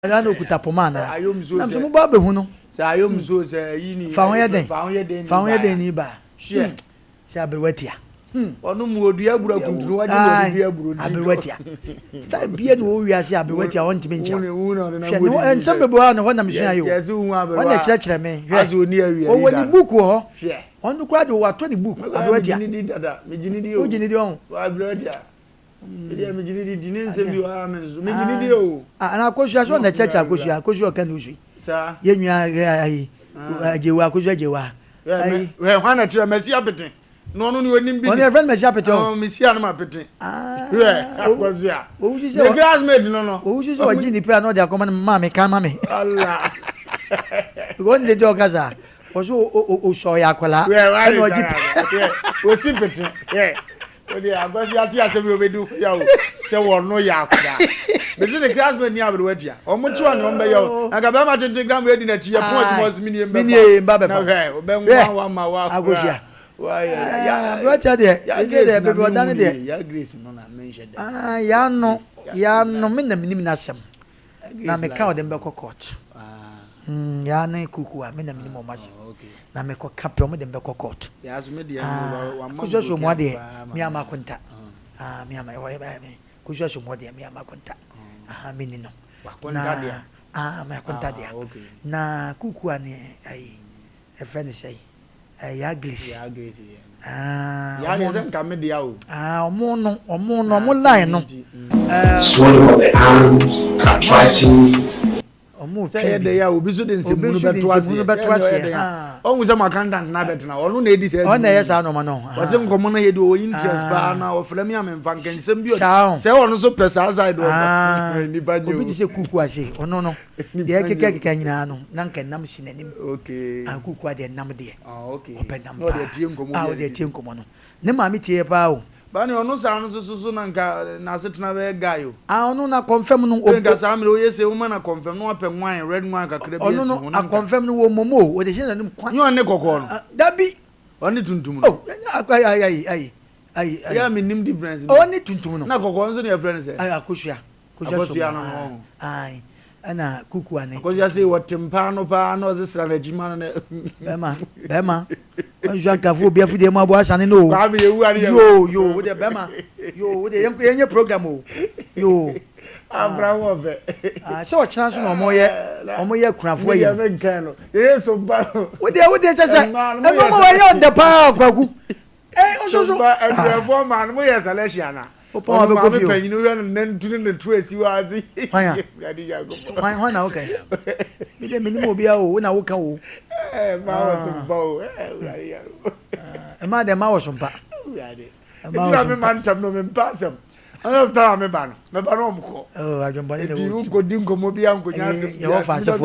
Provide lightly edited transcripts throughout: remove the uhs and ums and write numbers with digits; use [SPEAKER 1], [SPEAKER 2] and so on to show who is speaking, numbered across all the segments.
[SPEAKER 1] I no kutapomana.
[SPEAKER 2] Na
[SPEAKER 1] mso ba be hu no.
[SPEAKER 2] Say ayom so say yini.
[SPEAKER 1] Fa ho ye den ni ba.
[SPEAKER 2] Hwe.
[SPEAKER 1] Say aberwatia.
[SPEAKER 2] Onu mu odua bura kuntunu waje odua buru.
[SPEAKER 1] Aberwatia. Say bia no wi ase aberwatia on time ncha.
[SPEAKER 2] No
[SPEAKER 1] ense bebo ha no ho na mso ayo.
[SPEAKER 2] Yes hu aberwa.
[SPEAKER 1] Wona kire me.
[SPEAKER 2] Aso oni awia.
[SPEAKER 1] O woni book ho.
[SPEAKER 2] Hwe.
[SPEAKER 1] On kwa de wato ni book aberwatia.
[SPEAKER 2] Me jini di o.
[SPEAKER 1] O jini di on.
[SPEAKER 2] Aberwatia. Ele me jini di dinense bi wa menzo. Me jini di o.
[SPEAKER 1] Ana akosu so na church akosu kan usu.
[SPEAKER 2] Sa.
[SPEAKER 1] Ye nwa ayi. Ajewa akosu ajewa.
[SPEAKER 2] We hwana tira mesi apete. No ni onim bi.
[SPEAKER 1] On your friend mesi apete.
[SPEAKER 2] Oh mesi anu apete. We akosu a.
[SPEAKER 1] O usu se.
[SPEAKER 2] The classmate no.
[SPEAKER 1] O usu se o jini pe no dia come ma me kan ma me.
[SPEAKER 2] Allah.
[SPEAKER 1] Go ni de okaza. O so ya akola.
[SPEAKER 2] We wa ni. O si pete. Odi agbasi ati asemi obedu ya o se wono ya akoda. Me se the classmate ni aberwatia. Omo ti won ombe ya o. Anga ba ma 20 gram we di na ti ya point mos mini
[SPEAKER 1] mba be fa.
[SPEAKER 2] Na obe nwa ma wa
[SPEAKER 1] agosia.
[SPEAKER 2] Wa ya
[SPEAKER 1] aberwatia de. Ise de bebe odan de.
[SPEAKER 2] Ya grace no na mention that.
[SPEAKER 1] Ya no me na minim na asem. Na me ka o de mbe court. Ya na kuku a me na minim o mase. Na me ko kapio me de mbe court.
[SPEAKER 2] Ya so me de wa ma.
[SPEAKER 1] Kuzo so mo de mi ama konta. Mi ama wa ba me. Kuzo so mo de mi ama konta. Me ni no.
[SPEAKER 2] Wa konta de.
[SPEAKER 1] Me konta de. Na kuku ani ai e friend say. Ya Grace.
[SPEAKER 2] Ya Grace. Ya yesen ka me de ya o.
[SPEAKER 1] Omo no line no.
[SPEAKER 3] Swallow of the arms, arthritis.
[SPEAKER 2] Say de ya obi so de nsemu beto ase. Onwu se makandant na betena. Onu na edi se.
[SPEAKER 1] On na yes no ma no.
[SPEAKER 2] Wase nkomo na yedi o interest ba na ofra mi amemfa nkansem bi o. Se onu so pesa side o. Ni ba nyo.
[SPEAKER 1] Obi se kuku ase. Ono no. De keke nyina no. Na nka nam si nanim.
[SPEAKER 2] Okay.
[SPEAKER 1] Kuku ade nam de.
[SPEAKER 2] Okay.
[SPEAKER 1] Open nam.
[SPEAKER 2] No de tie nkomo.
[SPEAKER 1] O de tie nkomo no. Ne ma mi tie pa o.
[SPEAKER 2] Ba ne onu sa no so na nka na setena be guy o.
[SPEAKER 1] Onu na confirm no.
[SPEAKER 2] O nka sa amre o yese wo na confirm no ape wine red wine kakra bi esi
[SPEAKER 1] ho. Onu no confirm no wo momo o de hye na nim kwan.
[SPEAKER 2] Nyo ne kokko no.
[SPEAKER 1] Dabi.
[SPEAKER 2] Oni tuntum no.
[SPEAKER 1] Oh, ai.
[SPEAKER 2] Ya me nim difference.
[SPEAKER 1] Oni tuntum no.
[SPEAKER 2] Na kokko nso ne friend say.
[SPEAKER 1] Ai akosua.
[SPEAKER 2] Akosua no.
[SPEAKER 1] Ai. Ana kuku ane.
[SPEAKER 2] Akosua say wotempa no pa na o ze sra na jima no.
[SPEAKER 1] Bema. Jean Kafo bia fu de ma bo asane no.
[SPEAKER 2] Kwa me yewu ari.
[SPEAKER 1] Yo, de bema. Yo, de yenye program o. Yo.
[SPEAKER 2] Abrawo ve.
[SPEAKER 1] Se o chana so na omo ye kunafo ayi.
[SPEAKER 2] Ya me nkan no. Yeso ba.
[SPEAKER 1] Wo de chasa. E mo wa ye on the pa kwaku. So
[SPEAKER 2] ba adrefo man mo ye selection na.
[SPEAKER 1] Opa be kofi.
[SPEAKER 2] Pe nyinu we na ntunu ne tu esi wa ati.
[SPEAKER 1] Hwan na okay. Mi de minimo obi a o na wo kan o.
[SPEAKER 2] Ma wo so ba o.
[SPEAKER 1] Ma de ma wo so mpa.
[SPEAKER 2] Ma me man tam no me pasam. Ana ta me ba no. Me ba no mko.
[SPEAKER 1] Ajomba ne
[SPEAKER 2] wo. Ti ko dinko mo bia nko nya se.
[SPEAKER 1] Ye wo fa se fo.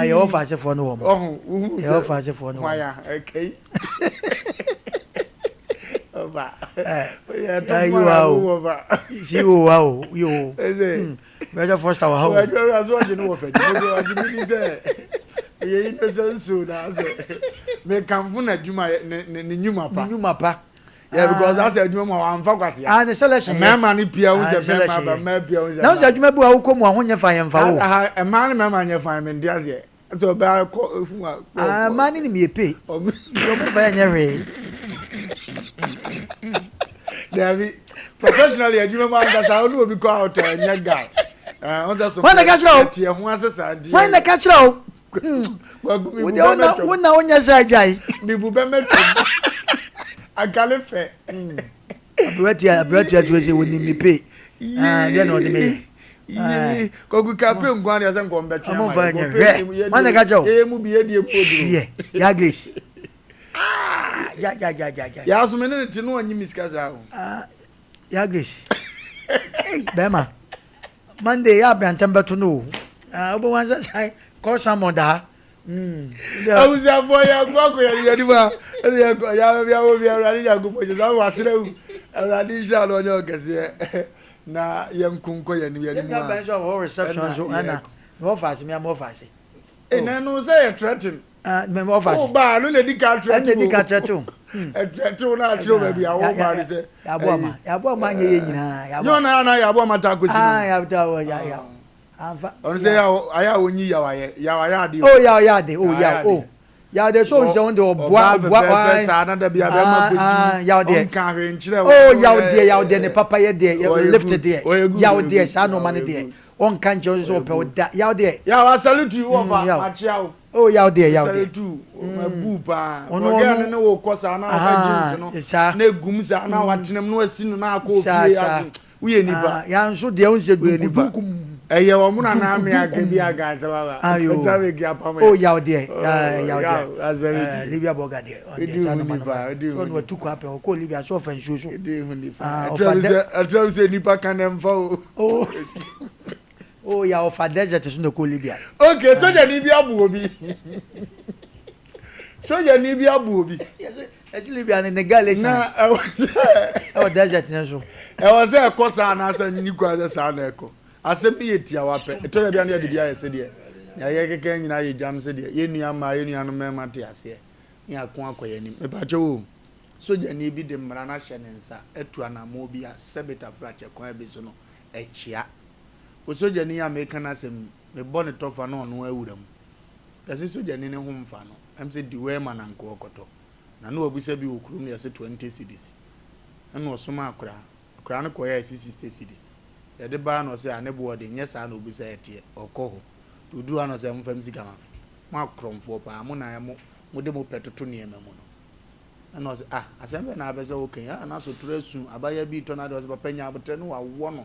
[SPEAKER 1] Ye wo fa se fo no wo mo.
[SPEAKER 2] Oh.
[SPEAKER 1] Ye wo fa se fo no.
[SPEAKER 2] Waya, okay. Oba.
[SPEAKER 1] You wow. See wow. Yo. Better first our house.
[SPEAKER 2] As what you know of it. You say. Ye innocent so na say. Me kamfu na djuma ne nyuma pa. Yeah, because I said djuma wa amfa kwase.
[SPEAKER 1] The selection.
[SPEAKER 2] Mema ni pia wo se mema ba ma pia wo se.
[SPEAKER 1] Na say djuma bu a wo komu a honye fa yemfa wo.
[SPEAKER 2] E ma ni mema nye fa me ndia se. So ba ko
[SPEAKER 1] man ni me pay. Yo mo fa nye re.
[SPEAKER 2] David, professionally, I do my guys. I will be called a young guy. When
[SPEAKER 1] the catch out, when the catch out, when now on your side, Jay,
[SPEAKER 2] be Bubemet. I can't fair.
[SPEAKER 1] I brought you to say, when you pay. Then what me.
[SPEAKER 2] Kogu kapem gwani asan ko mbe twa.
[SPEAKER 1] Mo fa nye. Man the catch out.
[SPEAKER 2] Mu be die podu.
[SPEAKER 1] Ya Grace. Ya.
[SPEAKER 2] Ya so menene ti no anyi miskaza ho.
[SPEAKER 1] Ya Grace. Bema. Monday ya bantambe to no. Obo wanza sai call someone da.
[SPEAKER 2] Awuza boy ya gwako ya di ba. Ya wo bia rani ya gupo je sa wasire wu. Rani sha lo nyo kese. Na yankunko ya ni ya ni mu.
[SPEAKER 1] Ya ban so reception so ana. Wo fast me am fast.
[SPEAKER 2] Na no say threaten.
[SPEAKER 1] Me mo fast.
[SPEAKER 2] Oh ba no le di ka threaten.
[SPEAKER 1] Di ka threaten.
[SPEAKER 2] Threaten na achiro ba bia wo ba ri se.
[SPEAKER 1] Ya bo ma nye nyina.
[SPEAKER 2] No na ya bo ma ta kosi.
[SPEAKER 1] Ya da wo ya.
[SPEAKER 2] On say aya onyi ya de.
[SPEAKER 1] Oh ya de. Oh ya. Oh. Ya de so on the boa
[SPEAKER 2] sa na da bia be ma kosi.
[SPEAKER 1] Ya de.
[SPEAKER 2] On kan hwe nchire.
[SPEAKER 1] Oh ya de ne papa ye de lift de. Ya de sa no man de. On kan jo so pe oda. Ya de.
[SPEAKER 2] Ya wa salute you over Machiao.
[SPEAKER 1] Oh ya de.
[SPEAKER 2] Salute you. Ma bu pa. Oge ne wo kosa na ka jeans no. Na egum sa na watenem no asi no na akọ ofie ya. Uye nipa.
[SPEAKER 1] Ya nso de on se dunkum.
[SPEAKER 2] Eye wo mu na me aga bi aga se baba. Tawe gi apama.
[SPEAKER 1] Oh ya de. Libya boga de. So no tuku ape ko Libya so fan so.
[SPEAKER 2] Atrawse nipa kanem fa o.
[SPEAKER 1] Oh ya of desert so no ko Libya.
[SPEAKER 2] Okay, so je ni bi abu obi. So je ni bi abu obi.
[SPEAKER 1] Yes, Libya ne galaxy. Na desert na so.
[SPEAKER 2] E was e kosa na asa ni kwa sa na eko. Asem bi etia wape. Eto bia na de bia yese de. Ya ye keke nyina ye jam se de. Ye nua ma ye nua no mema te ase. Ni akon akoye ni. Me pa chewo. Soja ni bi de mra na hye ne nsa. Etu anamo bi a sebeta frache kwa be so no. Echia. O soja ni ya me kana asem me bone tofa no no awuram. Yase soja ni ne ho mfa no. Am se di we ma na nko okoto. Na no obusa bi okurum ne yase 20 cedis. Na osoma akra. Akra no koye 60 cedis. The bar no say anebo de nyesa na obusa etie okoho to do ano say mfam sika ma kromfo pa mo na mo de mo petoto ne ema mo no na say Asem Mpe na abese okay na so tresu abaya bi to na de papa nya abotre no wawo no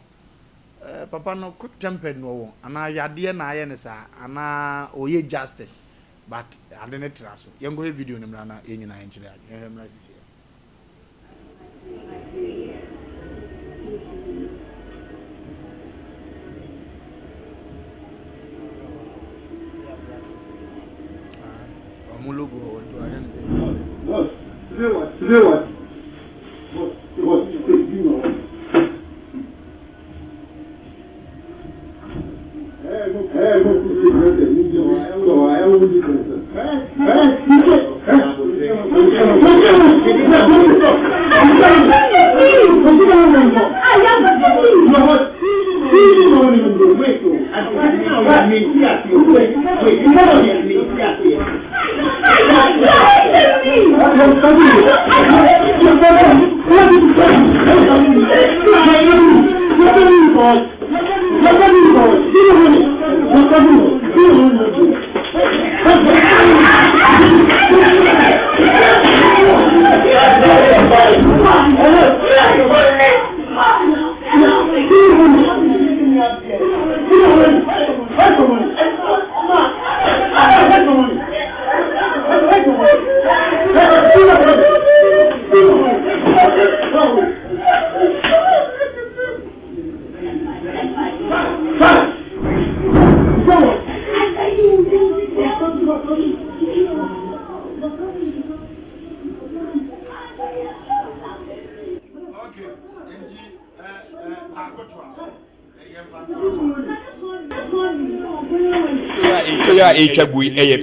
[SPEAKER 2] papa no quick tempered no wo ana yade na aye ne sa ana oye justice but ade ne traso yengo video ne mra na enyina enchire ade mra sisi logo to I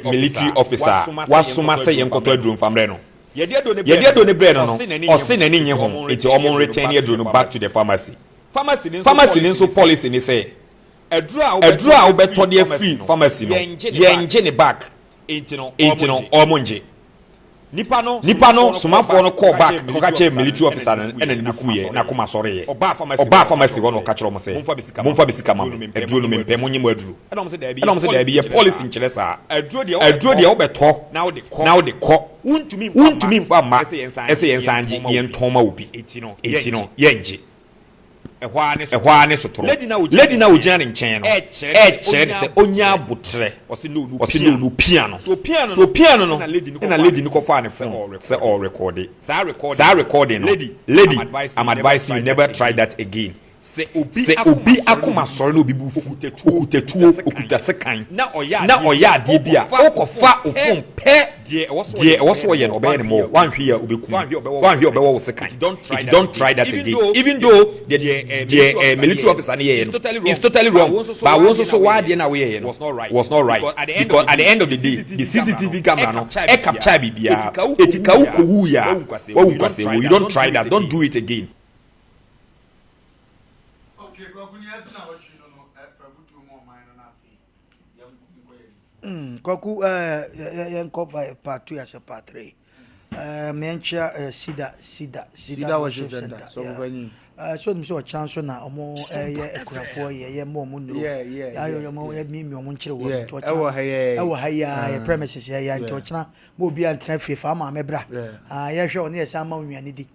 [SPEAKER 4] military officer wasoma say yenkoto adrum famre no ye do ne bre no o se nani nye ho enti o mon return ye no back to the pharmacy ni so policy ni say edru a obeto de free pharmacy no ye nje ne back enti no o monje nipa no somafo no call back ko ka che military officer no ena ne kuye na koma sore ye oba pharmacy wo no ka kire mo say monfa besika ma edru no mempem onye mo edru ena mo say da bi ye policy nchire sa edru de obeto na wo de ko untumi mfa ma ese yensanji ye ntoma obi eti no ye nje ehwa ne sotoro lady na ojina ne nchen no chere se onya botre osi no lu piano to piano no na lady ni ko fa ne phone say all recording sa recording no lady I'm advising you never try that again. Se obi akoma sori no obi bu okuta sekan na oya ade bia okofa ofon pe de woso ye no be ne mo wanhwe ya obeku wanhwe obewo sekan it don't try that again even though the military officer na ye is totally wrong but wonso so why de na we ye no was not right because at the end of the day the CCTV camera no e capture bibia etika ukowu ya wo kwase you don't try that, don't do it again.
[SPEAKER 1] Kwaku yenko by part 2 as a part 3. Mencha Sida worship center. So me so chance na omo ekurafo ye mo munuro. Ayo mo ye mi omo nchire wo to cha. Ewo haya premises ya nti ochina mo bi antra fefa ma mebra. Ye hwe one ye sama nnuane di.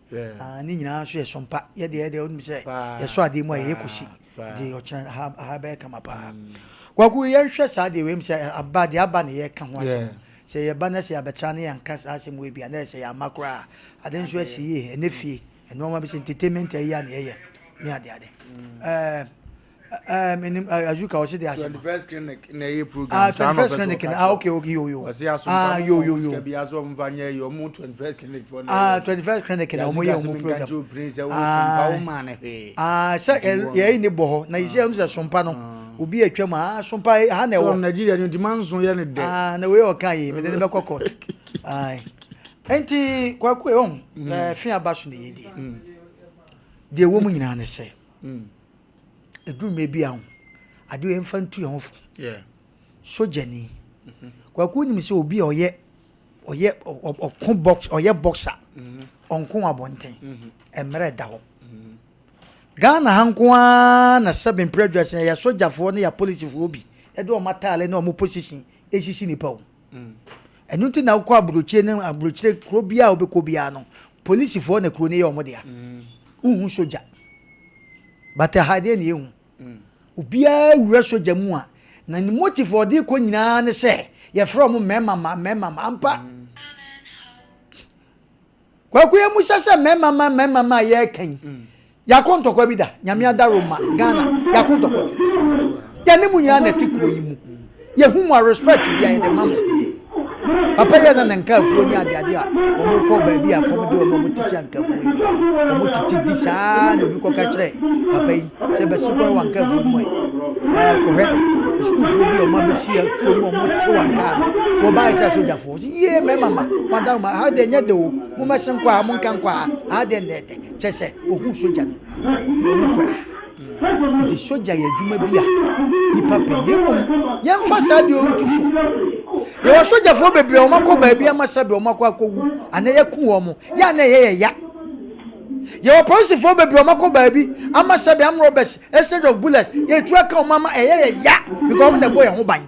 [SPEAKER 1] Ni nyina so ye sompa ye de onum se ye so ade mo ye kusi. Di ochina ha be kama pa. Kwaku ye hwe sa de wem se abade aba ne ye ka ho asem. Se ye ba na se abetra ne yanka asem we bia na se ya makra ade nso asiye enefie eno ma be entertainment ya na ye ni ade azuka wose de asem
[SPEAKER 2] 21st clinic na ye program
[SPEAKER 1] 21st clinic okay yo
[SPEAKER 2] ska bia so mvanye yo mu 21st clinic for na
[SPEAKER 1] 21st clinic na mo ye mo program
[SPEAKER 2] so
[SPEAKER 1] ye ni bo ho na ise am se sompa no obi atwam sompa ha na ewo
[SPEAKER 2] Nigeria ni dimanson ye ne de
[SPEAKER 1] na we o kan ye me de be kokot enti kwaku e fi abaso ne yedi de wo mu nyina ne se edu me bia ho ade we mfa ntu ye ho fo sojani kwaku nim se obi oye okon box oye boxer onkon abonten emre da ho Ghana hankwa na seven prejudice ya sojafo ne ya police fo obi e do matale na omo position esisi nipa o enu ti na kwa abrochire kro bia obeko bia no police fo na kro ne ya omo dia uhu soja bata hade ne ehu obia wura soja mu a na ni motive odi ko nyina ne se ye from mema ampa kwa ku ye musa se mema ye kan yakonto kwa bida nyame adaroma Ghana yakonto kwa ya ne munyira na tikro yi mu ye hu mo respect bia ye de mamo papa ya na nkafuo ni ade a omo ko ba bia komede omo tisi nkafuo yi omo titi sa no bi ko ka kire papa yi se be si ko wan nkafuo mo ko he school fo bi omo be si fo mo te wan ka no ba isa soja fo ye me mama madam ha de nya de o mo ma sen kwa mo nkan kwa ha de ndede chese ohun soja no ohun kwa iti soja ye djuma bia nipa penemu ye mfa sa de ontufu ye wa soja fo bebre o makọ ba bia masabe o makọ akowu ana ye ku o mo ya na ye ye wa police fo bebre o makọ ba bi amasabe am robbers exchange of bullets ye tu aka o mama ye because na boy ho ban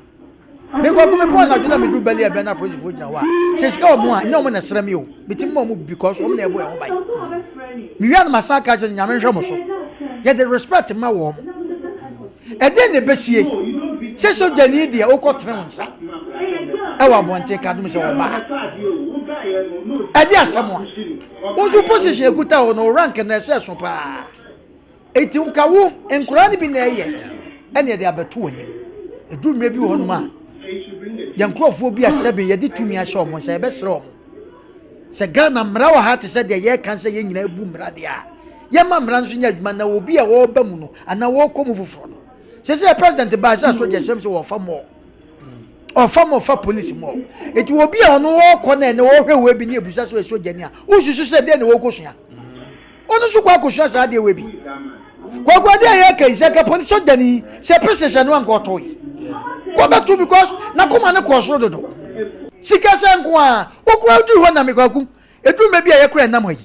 [SPEAKER 1] because me po na juna me du bali e be na police fo jina wa se sika o mo a nya o mo na srami o bitim mo because o mo na boy ho ban mi wi na masaka je nyame hwe mo so ye the respect ma wo mo e de ne besie se soja ni dia o ko trensa e wa bonte ka dum se wo ba e di asamo o su position ekuta o no rank na se so pa eti unkawo enkura ni bi na eye ene de abeto oni edu me bi ho no ma ye nkrofo bi asebe ye di tumi a sha omo se be sere omo se Ghana mra wa ha te se de ye kan se ye nyina ebu mra de a ye ma mra nso nya adwuma na obi a wo ba mu no ana wo komu foforo no se president ba sa soja sem se wo fa mo o fa mo fa police mo eti obi a ono wo ko na ne wo hwe we bi ne ebusa so soja ni a ususu se de ne wo kosua ono su kwa kosua sa de we bi kwa de ye kan se ka police soja ni se precision no anko to yi ko betu because na kuma ne ko so dodo sika se nko a wo kwa du ho na me kwaku edu me bi a ye kura na mo yi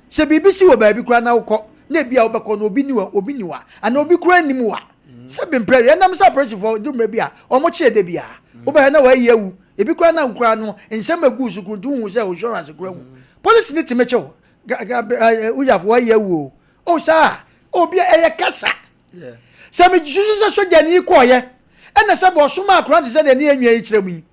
[SPEAKER 1] se bibisi wo ba bi kura na wo ko na bi a wo be ko no obi ni wa ana obi kura ni mu wa se be mpre ya nam sa press for du me bi a o mo che de bi a wo ba na wa yewu ebi kura na nkura no nsem agu su kuntu hu se insurance kura hu police ni timeche uyafo wa yewu o sa obi eye kasa se me jusu se soja ni ko ye ena se bo suma akura ti se de ni enwa yi kire mu yi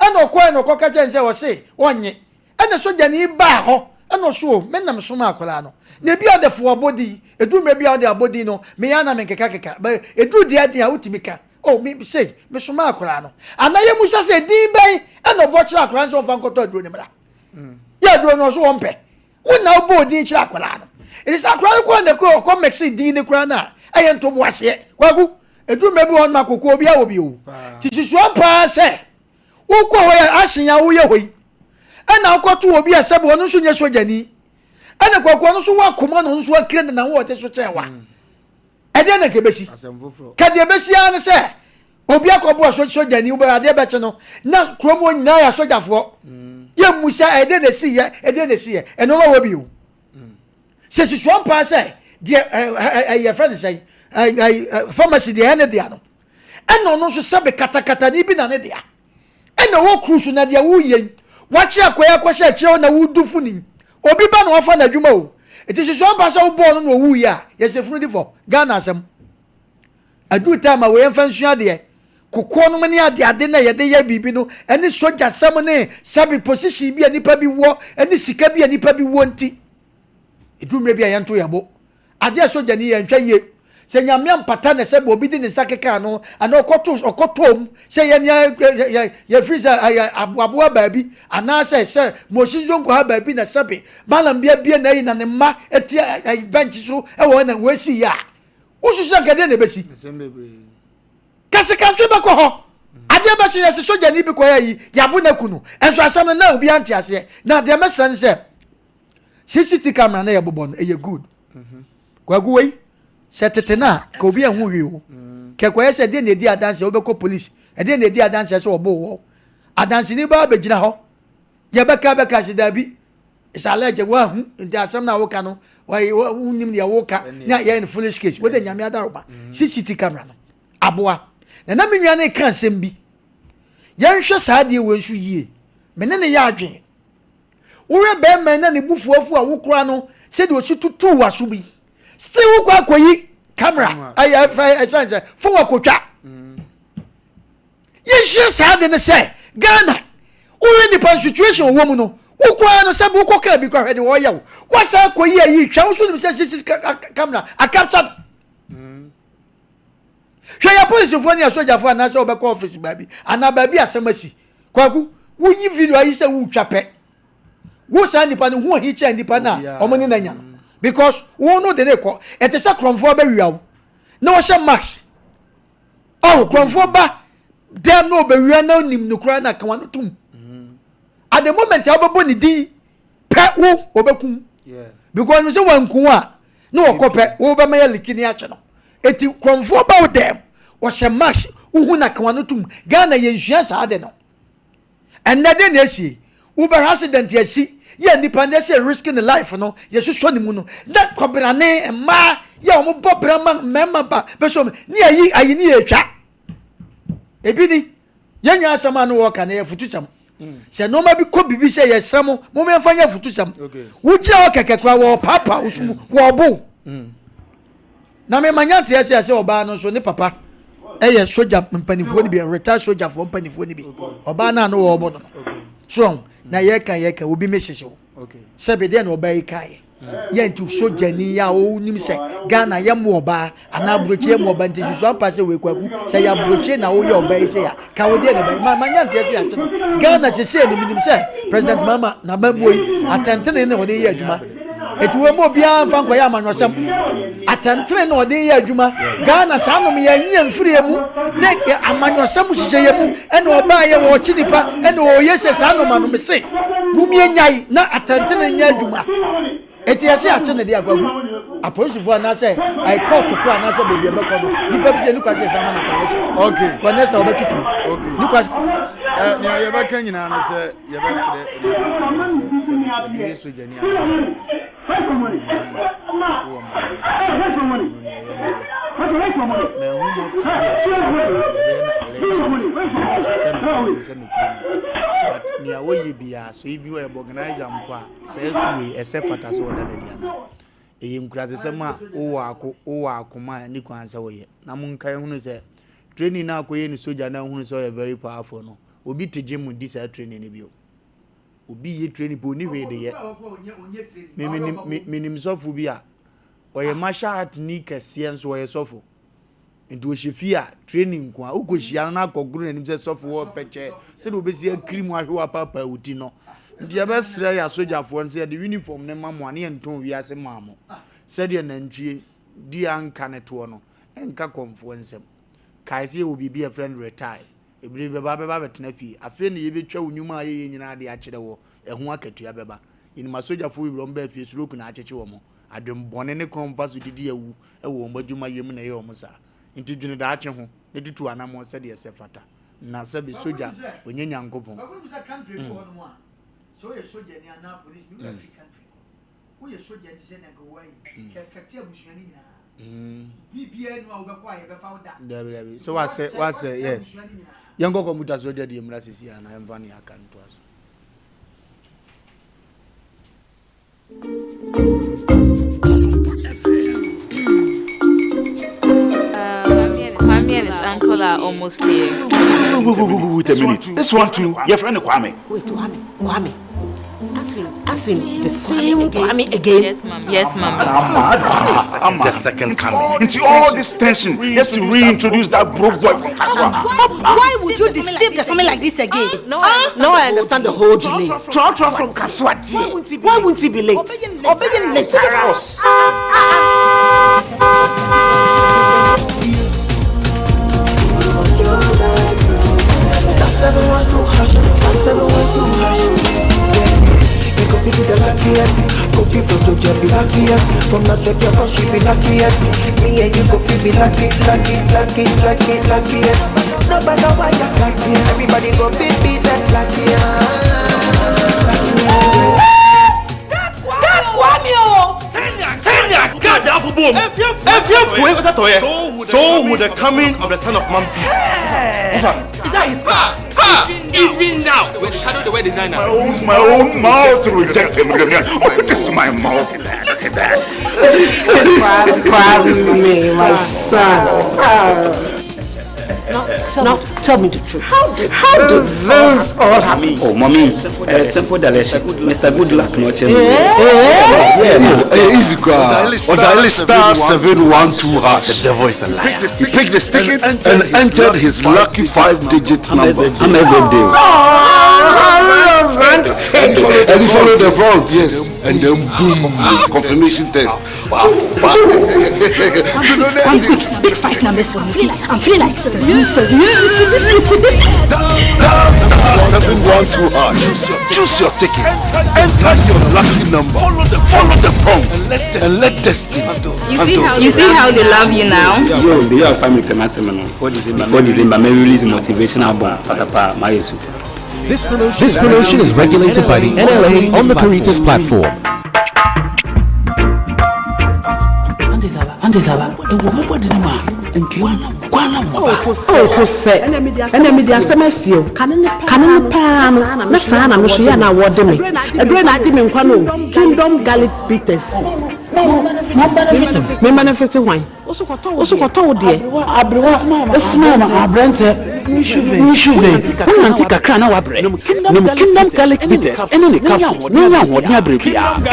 [SPEAKER 1] ena ko ka je nse wo se onye ena soja ni ba ho ena so me nam suma akura no na bi adefo abodi edu me bi ade abodi no me ya na me keka ba edu de ade a utimika oh me say me suma akura no anaye musa se din ben ena bo kira akura so fa nkoto aduro ni mra ya aduro no so wompe wona obo din kira akura no it is akura ko na ko mexi din ne kura na aye nto bo ase kwagu edu me bi won makoko obi a obi o tisusu pa se uko ho ya ashinya wo ye hoi ena akoto obi asebe wonu so nye soja ni ene kwakwa no so wa koma no so akire na wo te so chewa ede na kebesi kade besi an say obi akobo soja ni uberade beche no na kromo nyina ya sojafo ye musa ede na si ye eno wa bi o se Sompa say de ye friend say pharmacy de ene de ano eno no so sabe katakata ni bi na ne de a eno wo cruise na de wo yen wachi akoya kwasha kire na wo dufu ni obi ba na wafa na dwuma o eti Sompa say wo bo no wo ya ye se funu di for Ghana asem adu time we enfan sua de kokko no mani ade na ye de ya bibi no eni soja sam ne sabi position bi anipa bi wo eni sika bi anipa bi wo nti edumre bi ayanto yabo ade soja ni ye ntwa ye se nyame ampata na se obi di ne sakeka no ana okotom se ye freezer aboa baabi ana se moshi zongo ha baabi na sabi balam bia na yi na ne ma eti bench so e wo na we si ya ususa gade na besi kasi kantwe bako ho ade ba che se soja ni bi ko yi yabo na kunu enso asam na obi anti ase na de mesan se CCTV camera na yebobo no eye good kwagu wei se tetena ka obi ehun wi o ke kwa se de na di adanse obeko police de na di adanse se obo wo adanse ni ba begina ho ye beka se dabi isale je wa hu ndi asam na wo ka no wa unim ne wo ka na ye in foolish case we de nyame adaroba CCTV camera no aboa na menwa na kan sem bi yan hwe saade we nsu yie mene ne ya adwen ure be men na ne bufuafu a wo kura no se de o chi tutu waso bi still wo kwa koyi camera ai sense fo wa kotwa ye hwe saade ne se Ghana ure ni pan situation wo mu no wo kura no se bu ko ka bi kwa hwe de wo yawo wa sa koyi ayi twa wo so ni se camera a capture ya police fo ni soja fo na se obekọ office baabi ana baabi asemasi kwaku wo yi video ayi se wo twape wo sa nipa ne ho hi cha nipa na omoni na nya no because wo no de ne ko ete se kronfo ba wiawo na wo she max oh kronfo ba dem no be wia na nim no kura na kan no tum at the moment ya obebo ni din pe wo obekum because no se wanku a na wo kope wo be ma ya likini a che no eti kronfo ba wo dem wo she max uhu na kan no tum Ghana ye nsua sa ade no enade na esi uber accident yesi ye independence risking the life no yesu so ni mu no na kobrane ma ye omo bobrama mema ba beso ni ayi ni etwa ebi ni ye nwa asama no wo ka na ye futusam se no ma bi ko bibi se ye sramo mo me mfa nya futusam wo gira o kekekwa wo papa usumu wo bo na me manya te ase oba no so ne papa eye soja mpanifo ni bi retired soja for mpanifo ni bi oba na no wo bo no so na ye ka obi mesese o sebe de na oba yi kai ye ntu soja ni ya o nim se Ghana ye mo oba ana broche mo oba nti Sompa se we kwaku se ya broche na o ye oba yi se ya ka wo de ne ba manya te ase ya che no Ghana se ni minim se president mama na bamboy atantene ne o de ye adwuma etuwe mo bia mfa nkwa ya amanwasam atantre na ode ya adwuma Ghana sa no me ya nya mfiri mu ne amanwasam hihye mu ene oba ye wo chi nipa ene o yese sa no ma no me se mu mi nyai na atantre nya adwuma eti ya se a che ne de agwagu apolisifu na se I court to na se bebi ebe kodo nipa bi se nuka se sa ma na tawo okay ko next obetutu okay nuka
[SPEAKER 2] ni ya ba kan nyina na se ya ba sire so jani but ni awoye bia so if you are organizer mpo a say suwe esefata so da dia na eye nkuraze sema wo akoma ni kwanse woye na munkai hunu se training na akoye ni soja na hunu so very powerful no obi teje mu di sa training ni bio obi ye training bo ni we de ye minim sofu bi a oye mashat ni kase nso oye sofu nti o shefia training kwa ukohia na akoguru nanim se sofu wo peche se de obesi akrimu ahwe papa uti no nti ya besra ya sojafo nse de uniform ne mamo ane enton wi ase mamo se de nantwie di anka ne to no enka komfo nsem kai se wo bibi a friend retire ebire beba betena fi afi ne ye betwa onwuma ye nyina de a kire wo eho akatua beba ini masojafo wi romba fi suroku na acheche wo mo adwembone ne konfa so didi awu e wo mbadwuma yem na ye omusa nti dwene da ache ho ne tutu anamo se de se fata na se be soja onye nyankopon
[SPEAKER 1] country ko no a so ye soja ni ana police ni free country ko ye soja di se na go wai ke effect abusuani nyina bibia no a wo be kwa ye be fa da
[SPEAKER 2] dabi so wa say yes yango ko muta soja di emra sisi ana emva ni aka nto aso
[SPEAKER 5] Kwame and his uncle are almost there.
[SPEAKER 3] Wait a minute. This one too, your friend Kwame.
[SPEAKER 6] Wait, Kwame. Asking the same Kwame again.
[SPEAKER 5] Yes, ma'am.
[SPEAKER 3] I'm the second Kwame. Into all this tension, just to reintroduce that broke boy from Kaswa.
[SPEAKER 7] Why would you deceive the family like this again?
[SPEAKER 6] Now I understand the whole delay. Trotro from Kaswa. Why wouldn't he be late? Obeying late of course.
[SPEAKER 8] Star 712 hash. You go pick the luckiest. Go pick the be luckiest. From not the people she be luckiest. Me and you go pick be luckiest. No matter why you're lucky, everybody go pick that luckiest.
[SPEAKER 7] That Kwame!
[SPEAKER 3] Senya, God, the apple boom. If so would the coming of the Son of Man be. Is that his car?
[SPEAKER 9] Even now, we shadow the way designer.
[SPEAKER 3] My own mouth to reject him. Oh, this is my mouth. Look at that.
[SPEAKER 6] Kwame, my son. Now, tell me the truth. How did this all happen?
[SPEAKER 10] Oh, mommy, simple delicious. Mr. Good Luck, no change.
[SPEAKER 3] Easy crowd. Or dial star 712 hash. The devil is a liar. He picked the ticket and entered his lucky 5-digit number.
[SPEAKER 10] I'm a good deal.
[SPEAKER 3] And he followed the prompt, yes. And then boom, confirmation test. Wow.
[SPEAKER 7] Big fight numbers for me. I'm feeling like
[SPEAKER 3] Star 712 hash. Choose your ticket. Enter your lucky number. Follow the prompt and let destiny.
[SPEAKER 5] You see how they love you now?
[SPEAKER 10] Yo, they are family payment before December, may release motivational bomb. Fatapa, my Yesu.
[SPEAKER 11] This promotion is regulated by the NLA on the Caritas platform.
[SPEAKER 6] Kingdom Garlic Bitters. Me manifest wine. Also got told dear.
[SPEAKER 11] Kingdom Garlic Bitters and the capsules.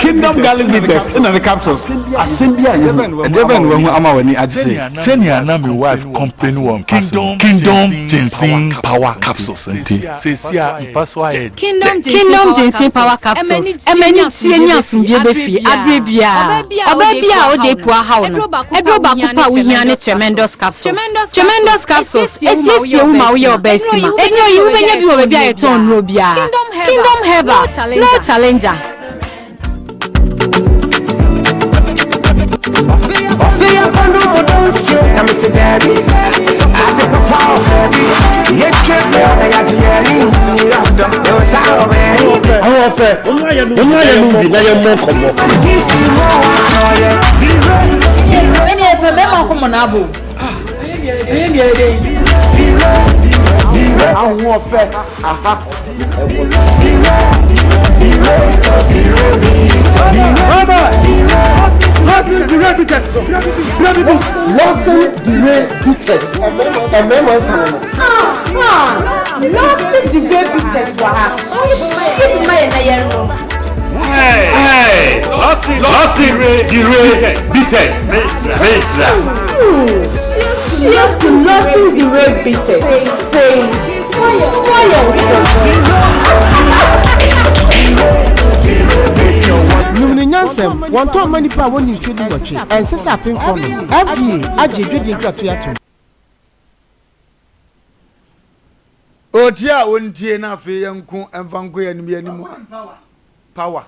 [SPEAKER 12] Kingdom Garlic Bitters and the capsules. Asem Mpe Nipa. Even when I'm away, I say, send your name, my wife, company one. Kingdom Ginseng Power Capsules.
[SPEAKER 5] Kingdom Ginseng Power Capsules. Tremendous capsules. Tremendous capsules. Kingdom Herbal. No challenger.
[SPEAKER 6] Cheers to Lossy the Red Bitters. Luminiansem, one time many power when you should do what you and says up in front of FDA, Aji, drinking gratuity.
[SPEAKER 2] Otia wontie na fe yanku emfanko ya nimu power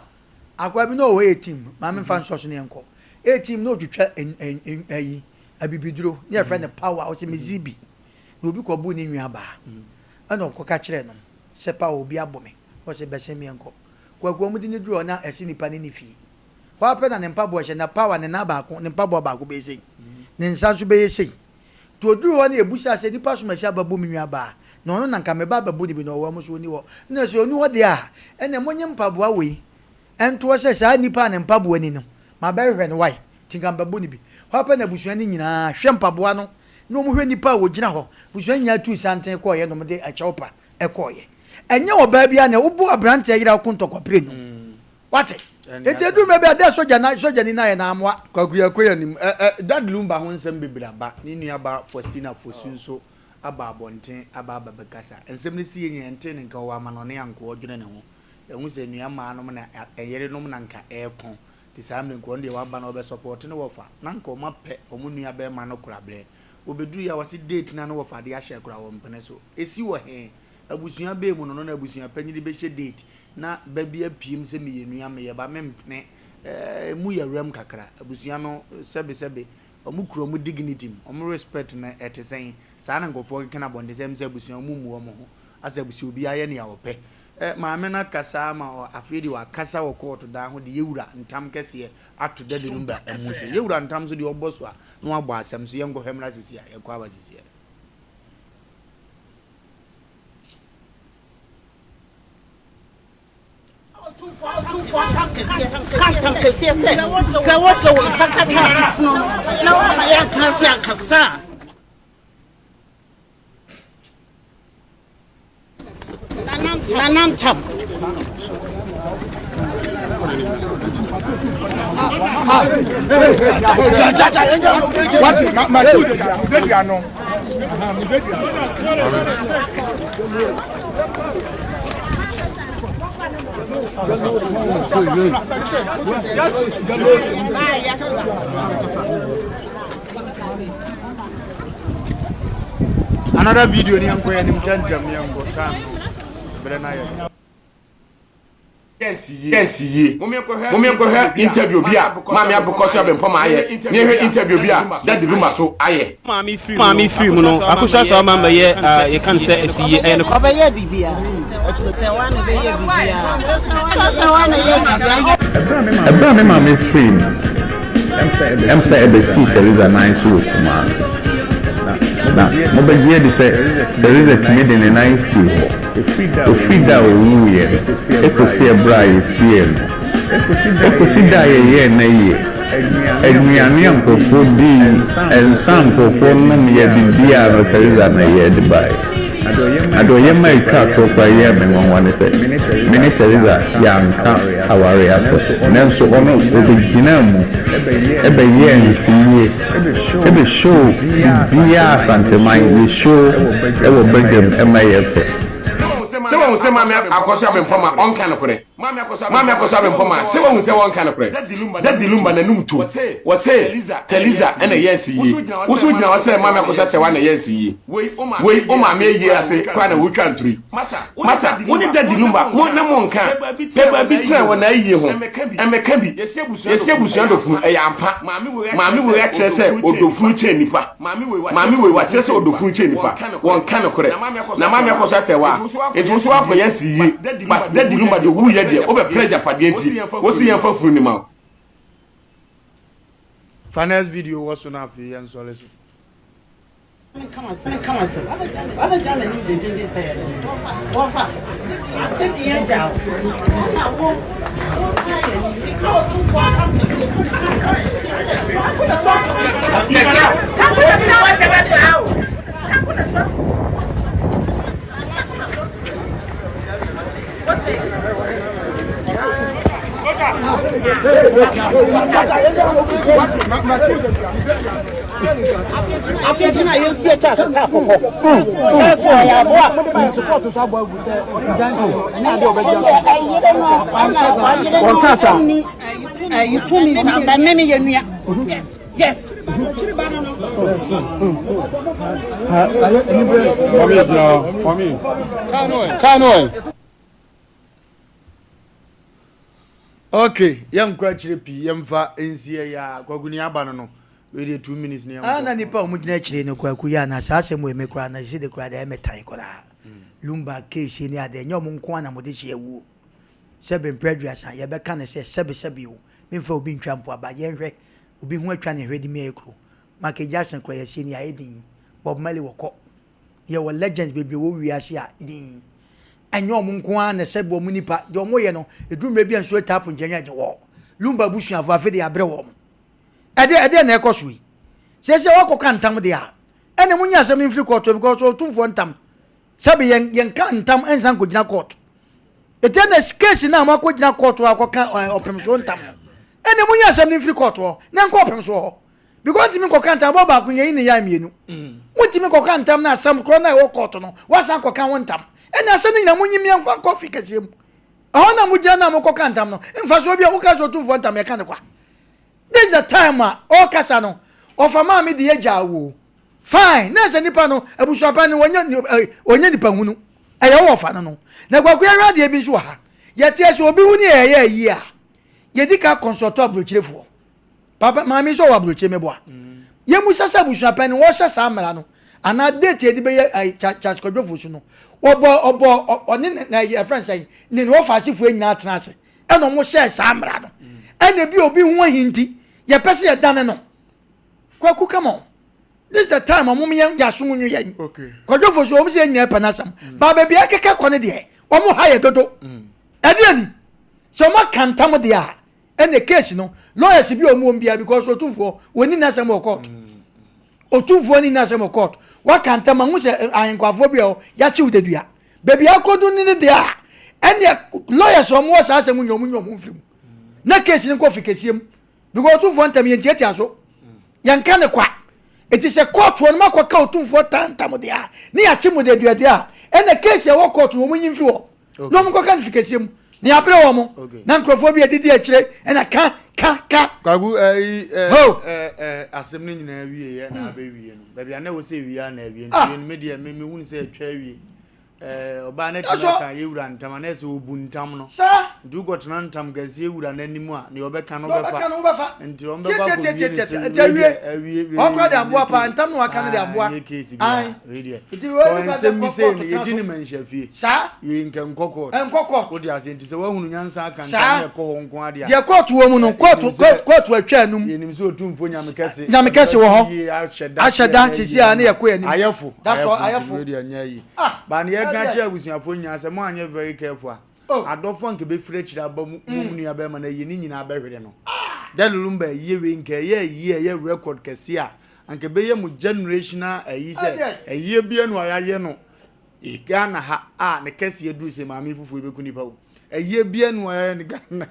[SPEAKER 1] akwa bi no we team ma me fan so so ne enko a team no twetwa ayi abibiduro ne friend power o se mezibi na obi ko bu ni nwa ba ana okoka kire no se pa obi abome o se bese mi enko kwaku omudi ni duro na esi nipa ni fi wa pe na ne mpa bo hye na power ne na ba ko ne mpa bo ba ko be sei ne nsa so be sei to duro na ebusa se nipa so ma sha babu mi nwa ba na ono na nka me ba babu ni bi no wo mo so ni wo na so oni wo de a ene monye mpa bo awe ento se sa nipa ne mpa bo ani no ma ba hwe ne wai tinga babu ni bi wa pe na busua ni nyina hwe mpa bo ano no mo hwe nipa wo gina ho busua nya tu santen ko ye no mo de a chawpa e ko ye enye oba bia na ubu abrante yira kontokopre no wate ete du me bia de soja ni na ye na amwa
[SPEAKER 2] kwakuya koya nim dad lumba ho nsem bebira ba ni nua ba Faustina Fosun so aba abonten aba babakasa ensem ne si ye ente ne nka wa manone anko odwene ne ho ehun se nua ma no na eyere no na nka ekon ti samle nko ndie wa ba na obe support ne wofa na nka o mape o mu nua be ma no kurabre obedu ya wasi date na no wofa de ahye kura wo mpene so esi wo he abusua be mu no na abusua panyidi be hye date na babia piem se meyenu ame ye ba mempne mu ya ram kakra abusua no sebe omu kuro mu dignity omu respect na etesen sa na ngofo kena bonde sem se abusua mu mu omo ho asa abusua obi aye ne ya ope maame na kasa ma afidi wa kasa wo court da ho de yewura ntam kese ato de number amuso yewura ntam so de oboso a no abo asem so ye ngohemra sisi a ye kwa ba sisi
[SPEAKER 6] Can't say what the Sakachas no. No, I am Trasia Cassa. Nanam.
[SPEAKER 12] What? My food.
[SPEAKER 2] Another video ni anko ya ni mtantam ni anko tano bele na yo
[SPEAKER 3] yes ye mo ko ha interview bia mami abukoso abempo ma aye ni he interview bia that the rumor so aye
[SPEAKER 10] mami free mu no akosa so mama ye ye kan say esiye e no
[SPEAKER 6] Oba ye bibia se wan be ye bibia se wan ye bibia
[SPEAKER 12] Ebra me mami free em say the seat there is a nice roof man na mo be here dey say there is a timid in a nice sea o fida o wuye e ko see ebra ye see e ko see da ye na ye enuane ampofo di ensampofo no ye bibia no there is na ye dey buy adoye mai ka to kwa ye me won say minister is yanka aware aso nenso ono obigina mu ebe ye nsiye ebe show bia santemai we show ewo begem emayefe
[SPEAKER 3] se won se mami akoso abempoma onka no kore mami akoso abempoma se won se wonka no kore that dilumba na numtu wo se teliza ena yes yi usu gina wo se mami akoso se wa na yes yi we o mami yi ase kwa na wutwa nturi masa woni that dilumba mo na mo nka pe bi tra wo na yi ho emeka bi yesi abusuan dofunu e yampa mami we ya kire se odofunu che nipa mami we wa kire se odofunu che nipa wonka no kore na mami akoso se wa so apa yes yi but that dilumba de wu ye de obe pressure pade enti wo si yan fa furu ni ma
[SPEAKER 2] finance video was on afi yan so leso
[SPEAKER 6] Come on. Other than the news, they didn't say it. Wofa, take the edge out. Attention, you see a chance. That's why I bought support to Sabo. You told me something, many yes.
[SPEAKER 2] Okay, yam kwachire pi yamfa ensie ya kwaguni aba no. We dey 2 minutes ne yam.
[SPEAKER 1] Na nipa omugina chire ne kwaku ya na asase mo emekura na side kura da emetan kora. Lumba case ni ade nyom nko na mode hye ewu. Sebe mpredua ye beka ne se sebe o. Memfa obi ntwa mpo aba ye hwe obi hu atwa ne hwedi me ekro. Michael Jackson kura ye se ni aedin. Bob Marley woko. Ye were legends baby wo wiase a din. Anyom nko na sebe omu nipa de omo ye no edumre bi anso tap njanya je wo. Lumba busu afo afede abre wo. Ede na ekosui. Sese wakoka ntam de a. Ene munya asem mfiri court because otumfo ntam. Sabe yen kan ntam ensan ko gina court. Ete na case na ma ko gina court akoka opemso ntam. Ene munya asem mfiri court ho. Na nko opemso ho. Because timi ko kan ntam ba kunye ni ya mienu. Mutimi ko kan ntam na asem ko na wo court no. Wasan ko kan won ntam. Ene asem ni na munyi miamfa ko fi kasem. Aho na mugya na mo ko kan ntam no. Mfa so bia wo ka so otumfo ntam e kan kwa. This is the time all kasano of a mammy the ejawo. Fine, nasa nipa no, abusapa ni onye nipa hunu. Aya wo fa no. Na kwa kwara de bi so ha. Yete so obi huni yi a. Yedi ka consult abrochirefo. Papa mami so wa abroche meboa. Ye musasa abusapa ni wo hye samra no. Ana date edi be chas kodwofo su no. Obo oni na ye friend say ni no fa asifo nyina atrase. E no mo hye samra no. Ene bi obi hu ahinti. Ye pese ye dane no. Kwaku come on. This is the time omum yen yasunwu yen.
[SPEAKER 2] Okay.
[SPEAKER 1] Kodwofo so omse yen panasam. Ba ba bia keke kone de. Omo ha ye dodo. Ade ani. So ma kantam de a. Ene case no. Lawyers bi omu bia because otumfo woni nasam o court. Otumfo ni nasam o court. Wa kantam hu se ayenkwafo bia o ya chi udedua. Ba bia kodu ni de a. Ene lawyers omu wasa asem nyom mfrim. Na case ni ko fikesiem. Because otumfo ntam yen tiati aso. Yanka ne kwa. It is a court one makwa ka otumfo tantam de a. Ni achi mu de duadua. Ene case e wo court wo munyi mfi wo. No mko kan fikesiem. Ni apre wo mo. Na nkrofo bi adidi akire ena ka.
[SPEAKER 2] Kwagu asem ni nyina wie ye na aba wie no. Ba bia na wo se wie na wie no. Media me hunu se atwa wie. Oba na tina ye wura ntam na se obu ntam no sa du got na ntam gazie wura na nimu a ne obeka no befa nti on befa
[SPEAKER 1] wie okwa da aboa pa ntam no aka na da aboa ai
[SPEAKER 2] iti we se mi se ne yedi ni manhafie sa ye nkokko wo dia se nti se wa hunu nyansa aka ntam ne ko ho nko ade a
[SPEAKER 1] de court wo mu no court atwa anum
[SPEAKER 2] ye nim se otumfo
[SPEAKER 1] nyamekese wo ho asheda sisi a ne yakọ anim
[SPEAKER 2] ayefo
[SPEAKER 1] that's all ayefo
[SPEAKER 2] we dia nya yi ba ne gachi abusuafo nya se mo anye very careful adofo nke be fire chira ba mu nua ba ma na ye ni nyina ba hwere no Lumba ye we nke ye record kese a anke be ye mu generational ayi se ye bia no ayaye no e Ghana ha ne kese edu se maami fufu be kuni pa ye bia no ayaye ne Ghana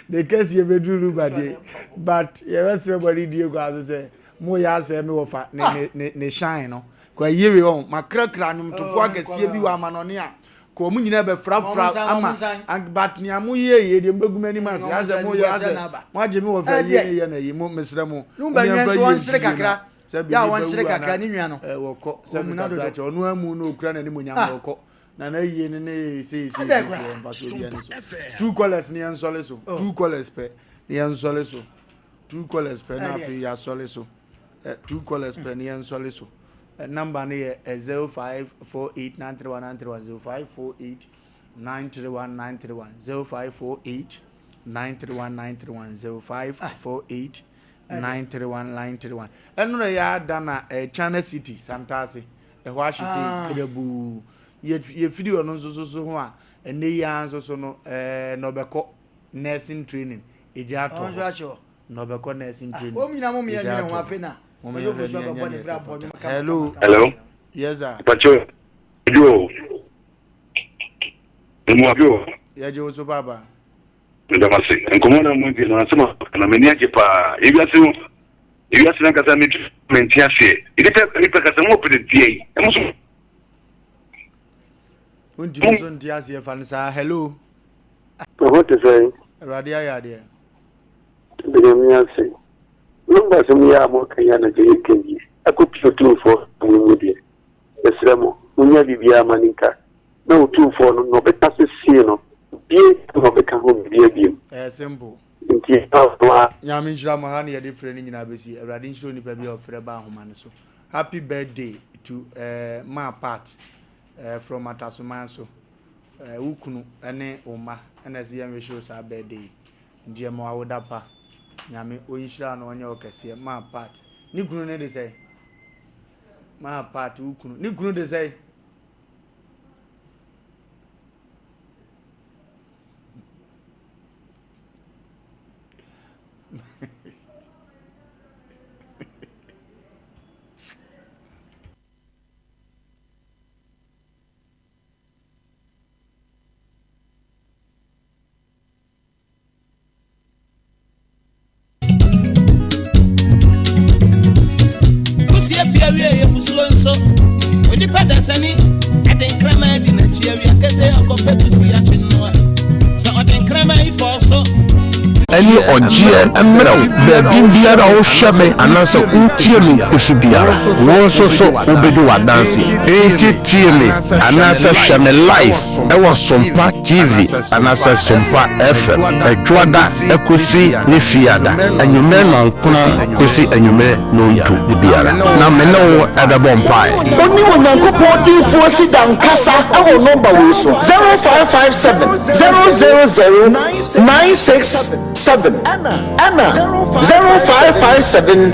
[SPEAKER 2] ne kese ye be duru ba de but ye we se body die go as say mo ya se me wofa ne shine no kwa yewe on makrakra nyum tofo agasie bi wa manone a ko mu nyina be frafra ama but ni amu ye de mbagumani ma se aze mo ya aze mo age me wofa ye na yi mo mesra mo
[SPEAKER 1] Lumba nyenso wan sire kakra ya wan sire kakra ni nwia no
[SPEAKER 2] woko se mu na do onu amu no okra na ni mo nyam woko na ye ne se mfaso bia ni so two colors ni ansole so two colors pe ni ansole so two colors pe na fi ya sole so two colors pe ni ansole so number ni 0548931931 0548931931 0548931931 eno ya da na China City Santase ho ahye se krebu ye video no so ho a ene ya so no no beko nursing training eja to no beko nursing training
[SPEAKER 1] o mi na mo mi ya nwe ho afena.
[SPEAKER 2] Hello. Yes, sir.
[SPEAKER 13] Pacho. Yo. Mwabyo.
[SPEAKER 2] Ya je so baba.
[SPEAKER 13] Ndamase. Nkomona mwingi na nasema na meniaje pa. Hivi asi na kasa mitu mentiase. Ilipe kasa mo peditie. Emusu.
[SPEAKER 2] Unti so ntiase fansa. Hello.
[SPEAKER 14] What is saying?
[SPEAKER 2] Radia ya dia.
[SPEAKER 14] Ndamase. Lumba semu ya mo kanya na je kenji akopio tumfo mwudi esremo munya bibia maninka na utumfo no betase sie no Be to become home,
[SPEAKER 2] simple.
[SPEAKER 14] Indeed,
[SPEAKER 2] Yaminjra Mahani, a different in Abesi, a radincho ni baby of Freba Humanaso. Happy birthday to my part from Matasumanso. Ukunu, Ane Oma, and as the young shows our birthday. Dear Moawodapa, Yami, Uishra, no one your cassia, my part. Nikunu, they say. My part, Ukunu, Nikunu, they say.
[SPEAKER 15] So when the fathers any I think crema di na chia we akete akope to see a chinwa so I think crema for so
[SPEAKER 11] any ogie emra baby biara wo hweme anasa utie mi osubiara wo so obedu wa dance tie mi anasa hweme live e wo Sompa TV anasa Sompa FM etwada ekosi ne fiada enyume nankuna kosi enyume no ntu biara na me no edabompai oni onyankopon info si dankasa e wo number wo so 0557 000 967 Anna 0557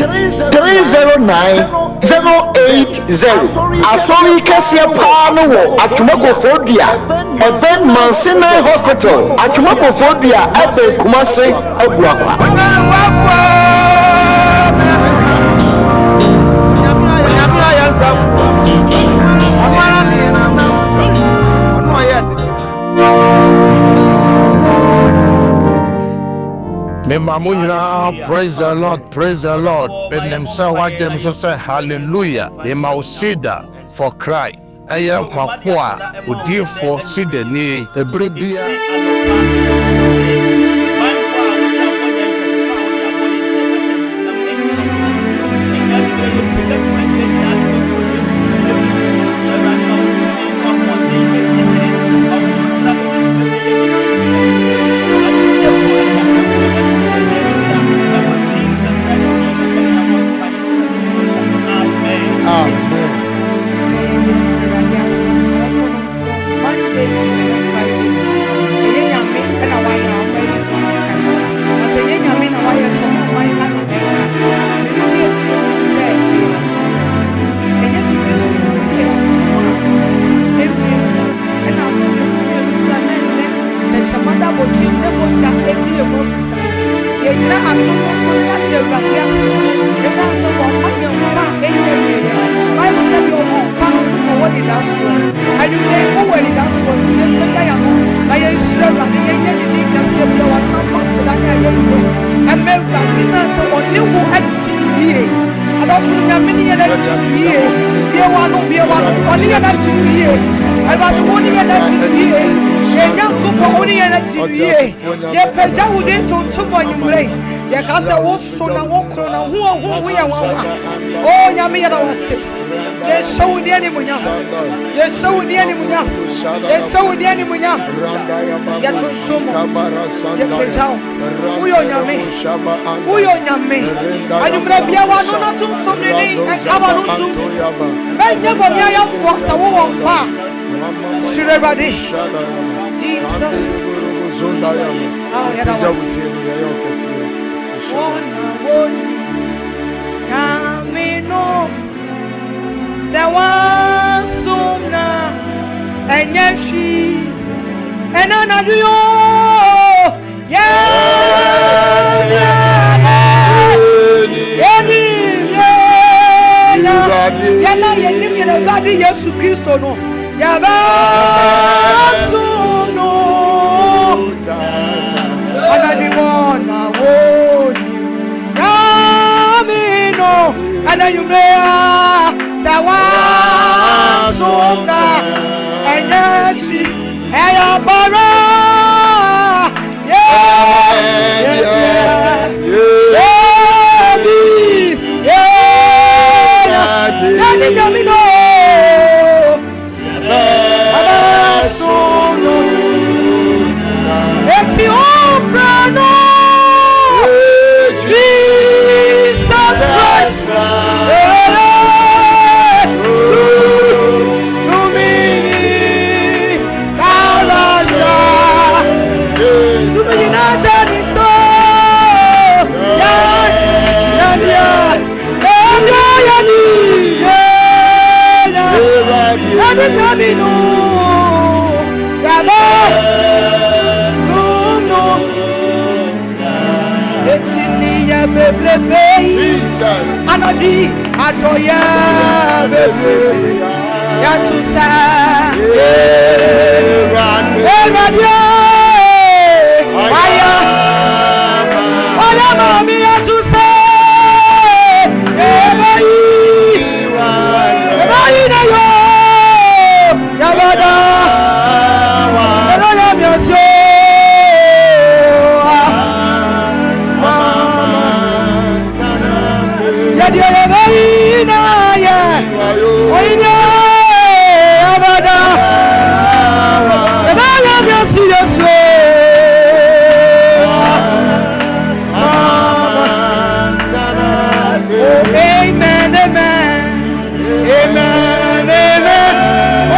[SPEAKER 11] 309 080 Asori Kasia Pano Atumako Phobia Eben Mansina Hospital Atumako Phobia Ebe Kumase Abuakwa praise the Lord, praise the Lord. And them say what them so say hallelujah. They mausida for cry. Aya kwa udi for sideni ebribia. Jesus. Yamino Sewa Sumna Enyeshi Enanadio Yesu Kristo no Yabasuno Ananiwana woni Yamino Anayumea Sawa Sona Enyeshi Eyabara Yamino
[SPEAKER 2] Jesus.
[SPEAKER 1] Anodi atoya bebe ya tusa radio aya oya mami ya tusa ebayi na yo ya bada ya miosio ya dia ebayi na ya oya abada ya miosio so amen amen amen amen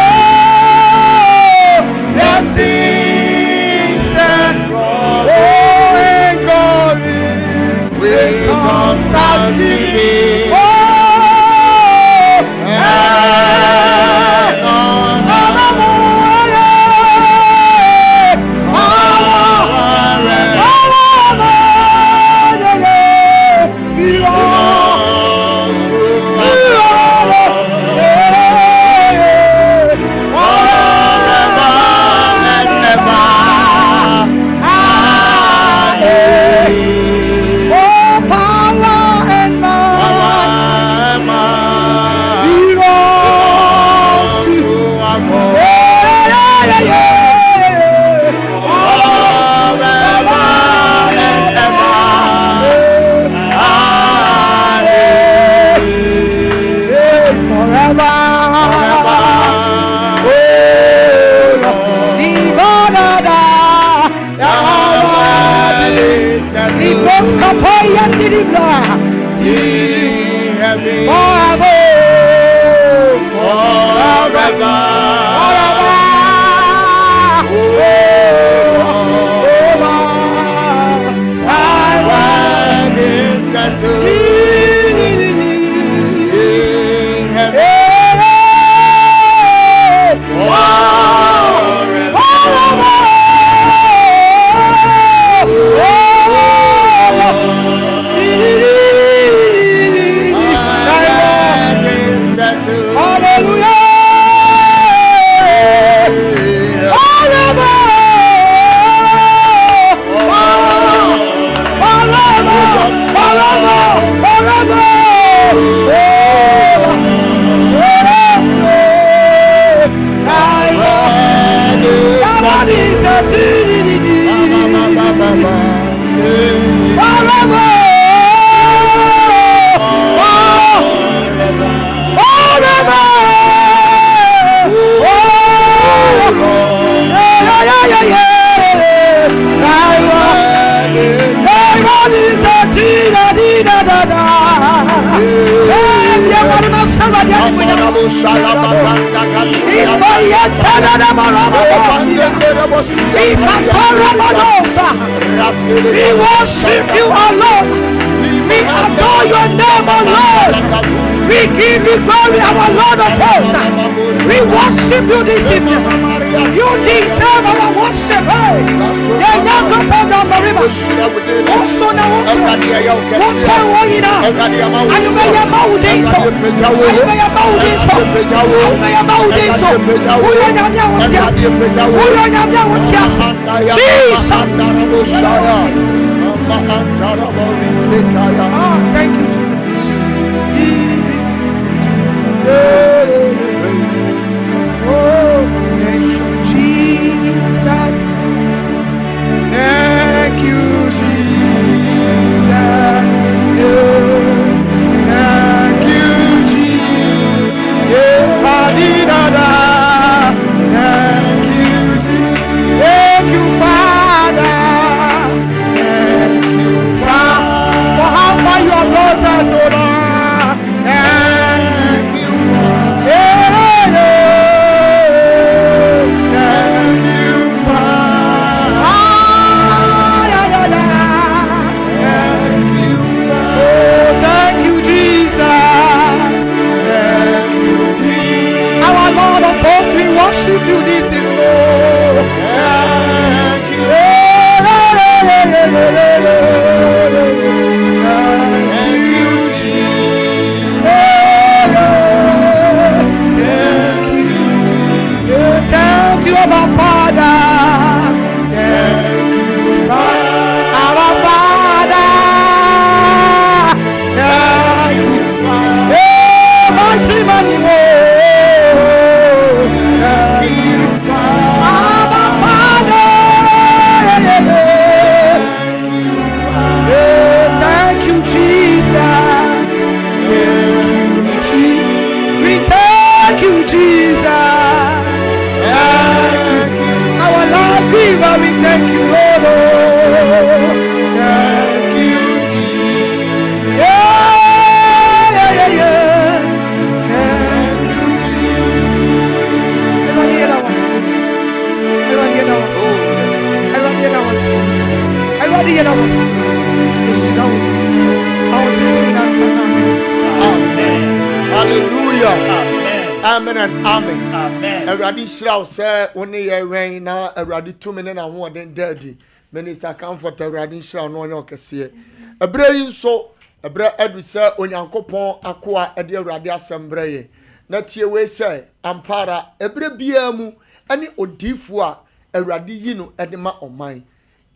[SPEAKER 1] oh blessings and oh and glory with on Saturday oh we worship you alone. We adore your name alone. We give you glory, our Lord of hosts. We worship you this evening. You deserve our worship. Jesus. Thank you, Jesus. Oh, thank you, Jesus. Thank you, Jesus. Thank you, Jesus. Thank you, Jesus. Thank you, Father. Thank you, Father, for how far you have brought us, O Lord. Thank you, Father. Thank you, Father. Thank you, Father. Oh, thank you, Jesus. Thank you, Jesus. Our Lord of hosts, we worship you this evening. Thank you.
[SPEAKER 2] amen and amen. Amen. Awurade hyira wo sɛ wo ne yɛ wɛn na awurade tumi ne na hoɔden daadi. Minister Comfort awurade hyira wo no ɔnyɛ ɔkɛseɛ. Ɛbrɛ yi nso ɛbrɛ adu sɛ Onyankopɔn akoa ɛde awurade asɛm brɛ yɛ. Na tie we sɛ ampara ɛbrɛ biara mu ɛne odiifo a awurade yi no ɛde ma ɔman.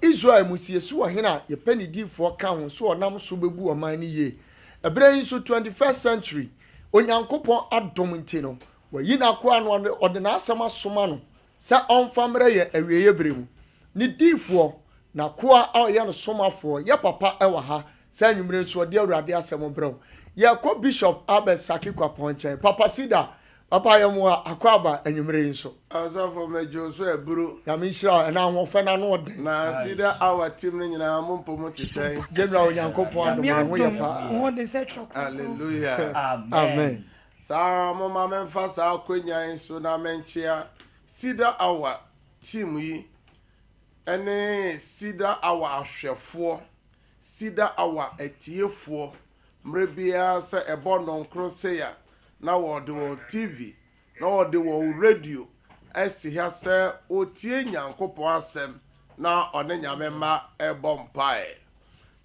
[SPEAKER 2] Israel musiesu wɔ hena yɛpɛ ne diifoɔ ka ho so ɔnam so bɛbu ɔman ne yie. Ɛbrɛ yi nso 21st century Onyankopɔn adom nti no wayi n'akoa no ɔde n'asɛm asoma no sɛ ɔmfa mmerɛ yɛ awieyɛ bere mu. Ne diifoɔ n'akoa a ɔyɛ no somafoɔ yɛ papa ɛwɔ ha sɛ anwummere nso ɔde awurade asɛm brɛ wo. Yɛkɔ Bishop Albert Saki Kwapɔn nkyɛn. Papa Sida papa yɛ mu a akɔaba anwummere yi nso.
[SPEAKER 16] Asafo mejo so eburu.
[SPEAKER 2] Nyame nhyira ɛna ahoɔfɛ na no ɔden.
[SPEAKER 16] Na Sida our team no nyinaa mo mpo mo te sɛn.
[SPEAKER 2] General Onyankopɔn adom ho yɛ pa.
[SPEAKER 16] Hallelujah.
[SPEAKER 2] Amen.
[SPEAKER 16] Sa mo ma memfa sa akonyan so na menchia Sida our team yi ene Sida our ahwɛfoɔ Sida our atiefoɔ mrebia sɛ ɛbɔ nonkro sɛ ya na wɔde wɔ TV na wɔde wɔ radio ɛsi ha sɛ otie Nyankopɔn asɛm na ɔne nyame ma ɛbɔ mpae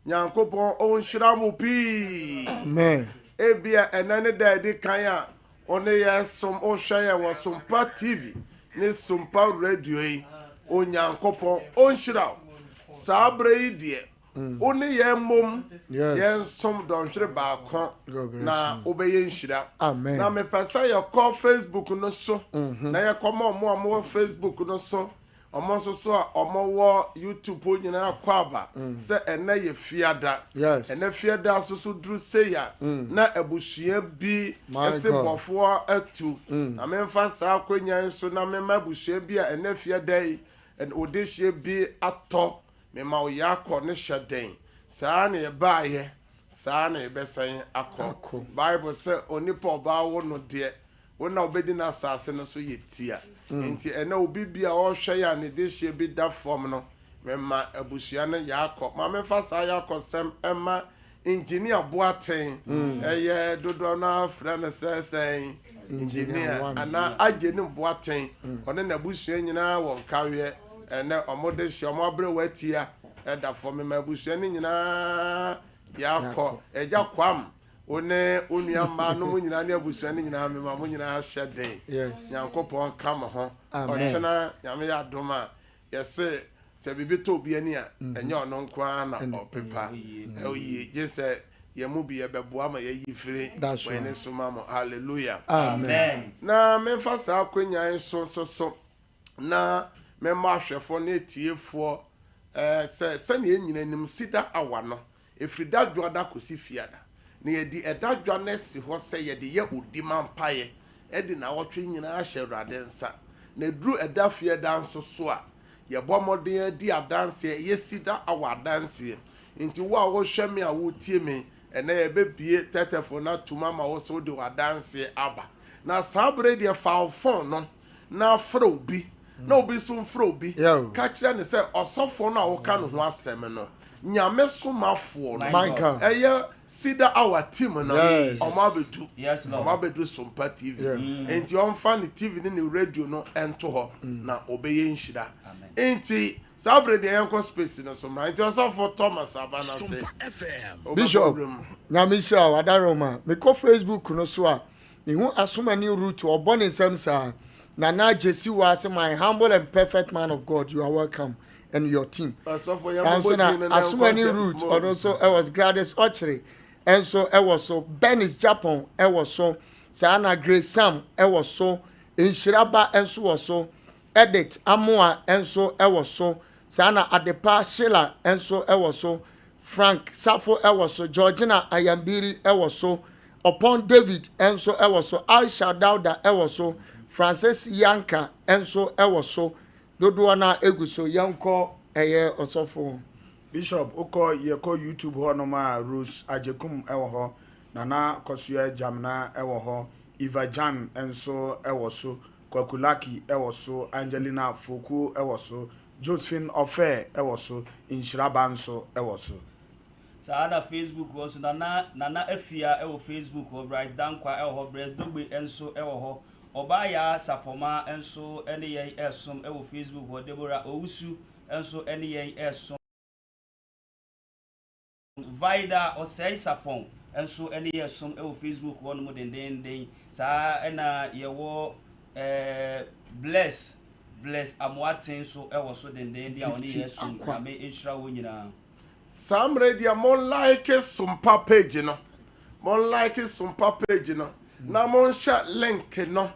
[SPEAKER 16] Nyankopɔn ɔnhyira mo pii.
[SPEAKER 2] Amen.
[SPEAKER 16] Ebia ɛnane da edi kan a ɔne yɛ som ɔhwɛ yɛ wɔ Sompa TV ne Sompa radio yi Onyankopɔn ɔnhyira sabre yi deɛ ɔne yɛ mom yɛn som dɔnhwere baako na ɔbɛyɛ nhyira.
[SPEAKER 2] Amen.
[SPEAKER 16] Na mepɛsɛ yɛkɔ Facebook no so na yɛkɔma ɔmo a mo wɔ Facebook no so ɔmo nso so a ɔmo wɔ YouTube nyinaa kɔ aba sɛ ɛnɛ yɛ fiada ɛnɛ fiada nso so duru seya na abusua bi ɛsɛ bɔfoɔ atu na memfa saa akonya nso na mema abusua bi a ɛnɛ fiada yi ɔdehyia bi atɔ mema ɔyɛ akɔ ne hyɛ den saa na yɛbaayɛ saa na yɛbɛsɛn akɔ Bible sɛ onipa ɔbaa wo no deɛ wo na wobɛdi na asase no so yɛ tia nti ɛna obi bia ɔhwɛ ya ne de hye bi da fam no mema abusua no yakɔ ma mefa saa yakɔ sɛm ɛma engineer Boaten ɛyɛ dodo na frɛ no sɛ engineer ana agye ne Boaten ɔne na abusua nyinaa wɔ nkawe ɛna ɔmo de hye ɔmo abrɛ watia ɛda fam ma abusua ne nyinaa yakɔ ɛgya kwam one onua mma no mo nyina ne abusua ne nyina me ma mo nyina hyɛ den Nyankopɔn ka mo ho ɔkyena nyame yɛ adom a yɛse sɛ bibi to obi ani a ɛnyɛ ɔno nko na ɔpepa ɛyɛ gye sɛ yɛ mu bi yɛbɛboa ma yɛyi firi wɔne soma mo hallelujah amen. Na memfa saa akonyan so na memma ahwɛfo ne etiefoɔ sɛ ne nyina nim Sida awa no efrida dwoada kosi fiada na yɛdi ɛdadwa na si hɔ sɛ yɛde yɛ odima mpaeɛ ɛde na wɔtwe nyinaa hyɛ Awurade nsa na duru ɛda fie danso so a yɛbɔ mmɔden di adanseɛ yɛ Sida awa adanseɛ nti wo a wɔhwɛ me a wotie me ɛnɛ yɛbɛbie tɛtɛfo na tuma ma wo so de adanseɛ aba na saa bere deɛ faafon no na frɛ obi na obi so mfrɛ obi ka kyerɛ ne sɛ ɔsɔfo no a woka no ho asɛm no nyame somafoɔ no ɛyɛ Sida our team no ɔmo abedu Sompa TV enti ɔmfa ne TV ne radio no ɛnto hɔ na ɔbɛyɛ nhyira enti saa bere de yɛnkɔ space no so ma enti ɔsɔfo Thomas Abana sɛ
[SPEAKER 2] Bishop nyame hyira wadaroma mekɔ Facebook no so a mehu asomani route ɔbɔ ne nsɛm saa Nana Jesse was my humble and perfect man of God. You are welcome. And your team. Samsona Asumani Root, and also I was Gladys Ochre, and so I was so Benis Japan, I was so Sana Grace Sam, I was so in Shiraba, and so was so Edit Amoa, and so I was so Sana Adepa Sheila, and so I was so Frank Safo, I was so Georgina Ayambiri, I was so upon David, and so I was so Aisha Dauda, I was so Francis Yanka, and so I was so Doduana Eguso Yanko eye osofo
[SPEAKER 16] Bishop oko yeko YouTube ho no ma Rose Ajekum ewo ho Nana Kosua Jamna ewo ho Eva Jan enso ewo so Kwakulaki ewo so Angelina Foku ewo so Josephine Ofe ewo so Inshiraba nso ewo so
[SPEAKER 17] Saada Facebook was Nana Efia ewo Facebook ho Bright Dankwa ewo ho Breast Dogbe enso ewo ho Obaya Sapoma enso ene yen esom e wo Facebook ho Deborah Owusu enso ene yen esom Vida Osei Sapon enso ene yen esom e wo Facebook ho no mo den sa ena ye wo bless Amwatin so e wo so den dia oni yesom ame insura wo nyina
[SPEAKER 16] Sam radio mon like Sompa page no mon like Sompa page no na mon share link no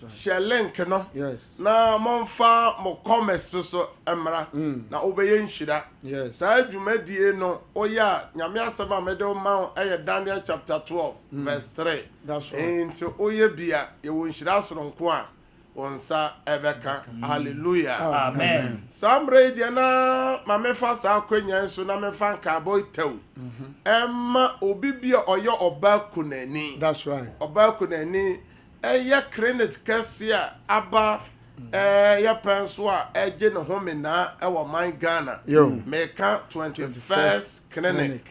[SPEAKER 16] share link no
[SPEAKER 2] yes
[SPEAKER 16] na mon fa mo commerce so emra na obeye nhira
[SPEAKER 2] yes
[SPEAKER 16] sa adwumadie no oya nyame asema mede o ma eye Daniel chapter 12 verse 3
[SPEAKER 2] that's right
[SPEAKER 16] into oye bia ye wo nhira soronko a onsa ebeka hallelujah
[SPEAKER 17] amen
[SPEAKER 16] Sam radio na mame fa sa akwanya so na me fa nka boy tew emma obibia oyo oba kunani
[SPEAKER 2] that's right
[SPEAKER 16] oba kunani eye credit kasia aba ya penso a eje ne home na e wo man Ghana meka 21st clinic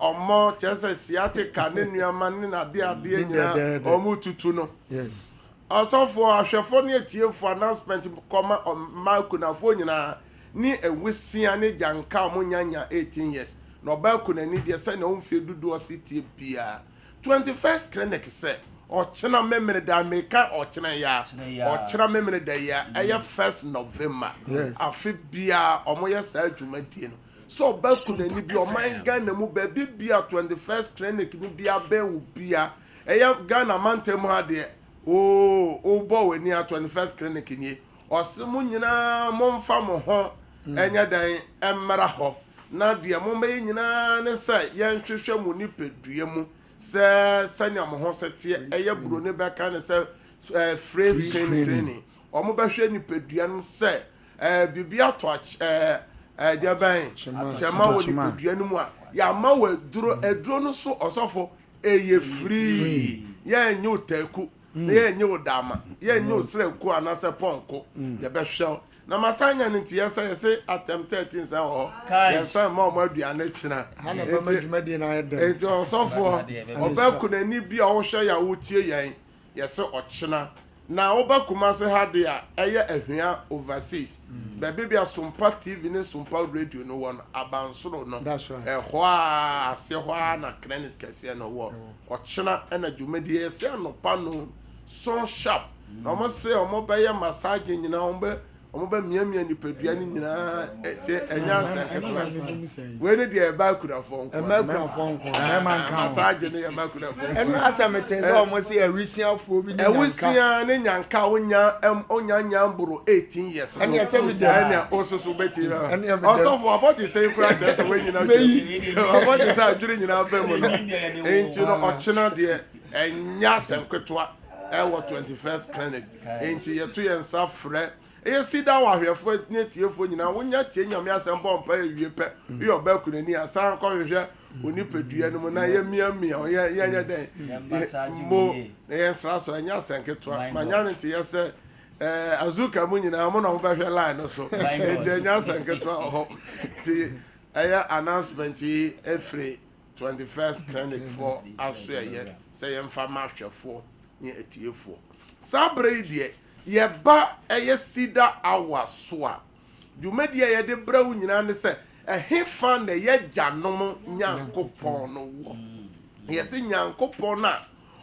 [SPEAKER 16] omo chese siatica ne nuama ne na de nyina omu tutu no
[SPEAKER 2] yes
[SPEAKER 16] asofo ahwefo ne etiefo announcement koma makunafo nyina ni ewusia ne janka mo nyanya 18 years no ba kunani de se na omfie dudu ositi bia 21st clinic se ochena memere da meka ochena ya ochena memere da ya eye 1st November afi bia omoye sa adwumadie no so ba kunani bi o man Ghana mu ba bia 21st clinic ni bia be wo bia eye Ghana mantem ha de bo we ni 21st clinic ni osemu nyina momfa mo ho enya dan emra ho na de mo me nyina ne sai ye nhwehwe mu ni pedue mu se sanya mo ho sete eye buro ne be ka ne se phrase training o mo be hwe ni pedue no se bibia to de ban chema wo ni pedue no mu a ya ma wo eduro no so osofo eye free ye nyu taku ye nyu dama ye nyu sreku anase ponko ye be hwe na masanya nti yese atem 13 say ye say mo aduane china
[SPEAKER 2] na ba madwumadi na ede
[SPEAKER 16] enti osofo obaku na ni bia wo hwe ya wo tie yen yese ochina na obakuma se hade a eye ahua overseas bebe bia Sompa TV ne Sompa radio no won abansoro no ho a se ho na credit kese no wo ochina na dwumadi yese no pano so sharp na mo se o mo be ye massage nyina omo ba miamia ni pedua ni nyina enya seketwa we ne de ba kurafo nko
[SPEAKER 2] na man kan
[SPEAKER 16] massage ne ma kurafo
[SPEAKER 2] enu Asem Mpe se omo se awisiafo bi ni nyanka
[SPEAKER 16] awisia ne nyanka onya nyamburo 18 years
[SPEAKER 2] eni ese mi
[SPEAKER 16] da eni ososo beti osofo abodi se kura se we nyina abodi se adwiri nyina ba mu no enti no ochina de enya senketwa ewo 21st clinic enti yeto yensa frɛ eye sida wa hwefo ne tiefo nyina wonya tie nyame asɛm bɔ mpa ewie pɛ ye oba kunani asan kɔ hwehwɛ oni pedua no mu na ye miamia ye nya den mo na ye sra so anya senketwa manya ne tie sɛ azuka mu nyina mo na mo ba hwɛ line no so enti anya senketwa ho ti aya announcement every 21st clinic for aso ye sɛ ye mfa ma hwefo ne etiefo sabre die ye ba eye sida awaso a dwumadi ye de brawu nyina ne se ehefa na ye gyanom nyankopon no wo ye se nyankopon na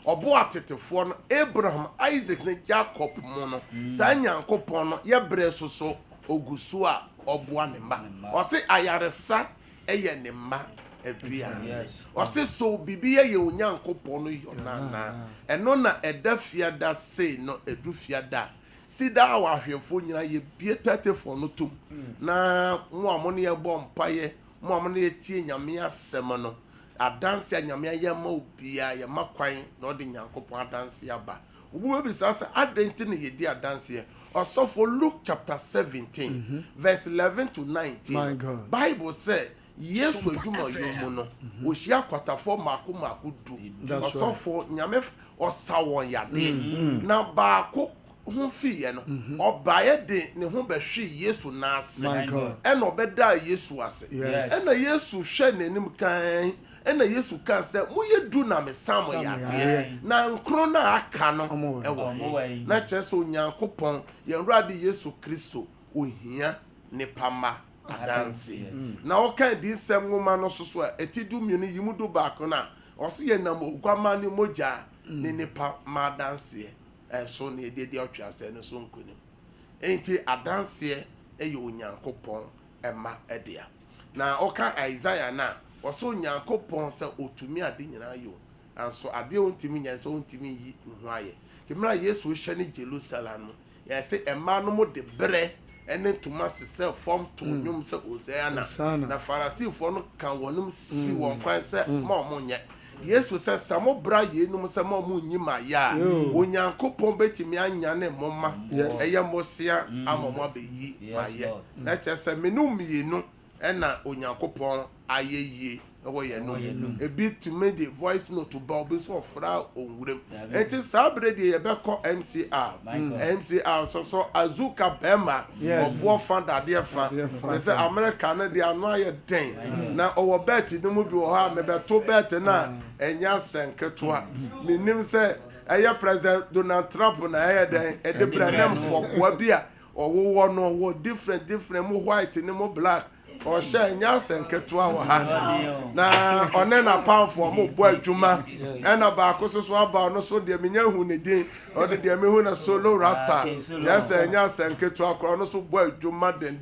[SPEAKER 16] obo atetefo no Abraham Isaac ne Jacob mo no sa nyankopon no ye bre soso ogusu a obo anemba o se ayaresa eye ne ma ebia o se so bibia ye onyankopon no yonana eno na edafia da sei no edufia da sida awahwefo nyina ye bie 34 no tum na mo amone ye bom paye mo amone ye tie nyame asem no adanse nyame ye ma obia ye makwan na ode nyankopon adanse aba obu bi sasa adenti ne ye di adanse osofo Luke chapter 17 verse 11 to 19
[SPEAKER 2] my God.
[SPEAKER 16] Bible say Yesu adwuma yomu no ohia kwatafo mako du osofo nyame osawon yade na baako hu fiye no obaye de ne hu behwe Yesu na ase ena obeda Yesu ase ena Yesu hwe nanim kan ɛna yesu ka sɛ moyɛ du na mesam yadeɛ na nkro na aka no ɛwɔ na kyerɛ sɛ onyankopɔn yɛn Awurade yesu kristo ohia nipa ma adanse na ɔka di nsɛm nwoma no so a etidu mienu yimudu baako na ɔse yɛ nam okwama ne mogya ne nipa ma adanse ɛso ne de ɔtwe asɛ no so nkonim enti adanse ɛyɛ onyankopɔn ɛma ɛdea na ɔka Isaiah na ɔso onyankopɔn sɛ otumi ade nyinaa yo anso ade ontimi nya sɛ ontimi yi ho ayɛ timra yesu hye ne Jerusalem no yɛ sɛ ɛma no mo de brɛ ene tuma sɛ form to nyum sɛ Hosanna na Farisifo no kan wonum si won kwan sɛ ma ɔmo nyɛ yesu sɛ samo bra yenum sɛ ma ɔmo nyima ya onyankopɔn betimi anya ne moma ɛyɛ mosia amomo abeyi ma yɛ na kyɛ sɛ menum yenu ɛna onyankopɔn ayeye ɛwɔ yɛ no ebi to make the voice note to ba obi so ofra onwurem enti sabre de ye bɛkɔ MCR so azuka bema obo fan dade fa sɛ America na de ano ayɛ den na ɔwɔ bet ni mu bi wɔ ha me beto bet na enya senketo menim sɛ ɛyɛ president Donald Trump na ɛyɛ den ɛde branem pɔpoa bi a ɔwɔ no wɔ different mu white ni mu black ɔhyɛ nya senketo a wɔ ha na ɔne na pamfo mo bɔ adwuma ɛna baako so aba no so de menya hu ne din ɔde de mehu na solo rasta yɛsɛ nya senketo akɔ no so bɔ adwuma den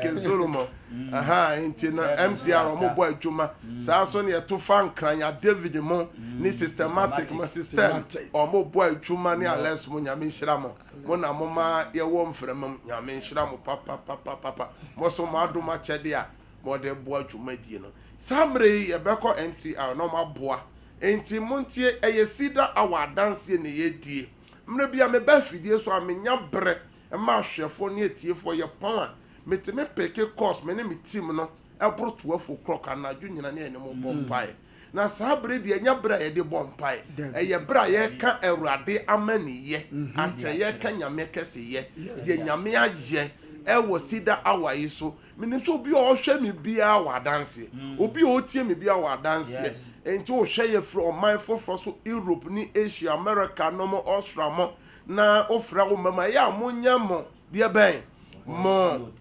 [SPEAKER 16] Ken Solomon enti na MCR mo bɔ adwuma saa so ne to fa nkranya David mo ni systematic mo system mo bɔ adwuma ne Alex mo nyame nhyira mo na mo ma ye wo mframa nyame nhyira mo papa mo so mo adoma kyɛde a mo de bɔ adwuma die no samre ye bɛkɔ MCR no ma boa enti montie eye sida awadanse ne ye die mre bia me ba fidie so amenya bre ma hwefo ne etiefo ye pon a meteme peke course me ne me team no ebro 12 o'clock anadwo nyina ne ene mo bompai na sabre de enya bra ye de bompai eye bra ye ka Awurade amaniye ate ye ka nyame kese ye de nyame aje ewo sida awayi so menim so obi o hwe me bia wadanse obi o tie me bia wadanse enti o hwe ye from my for so Europe ni Asia America no mo Australia mo na ofra wo mama ya mo nyamo de ben mo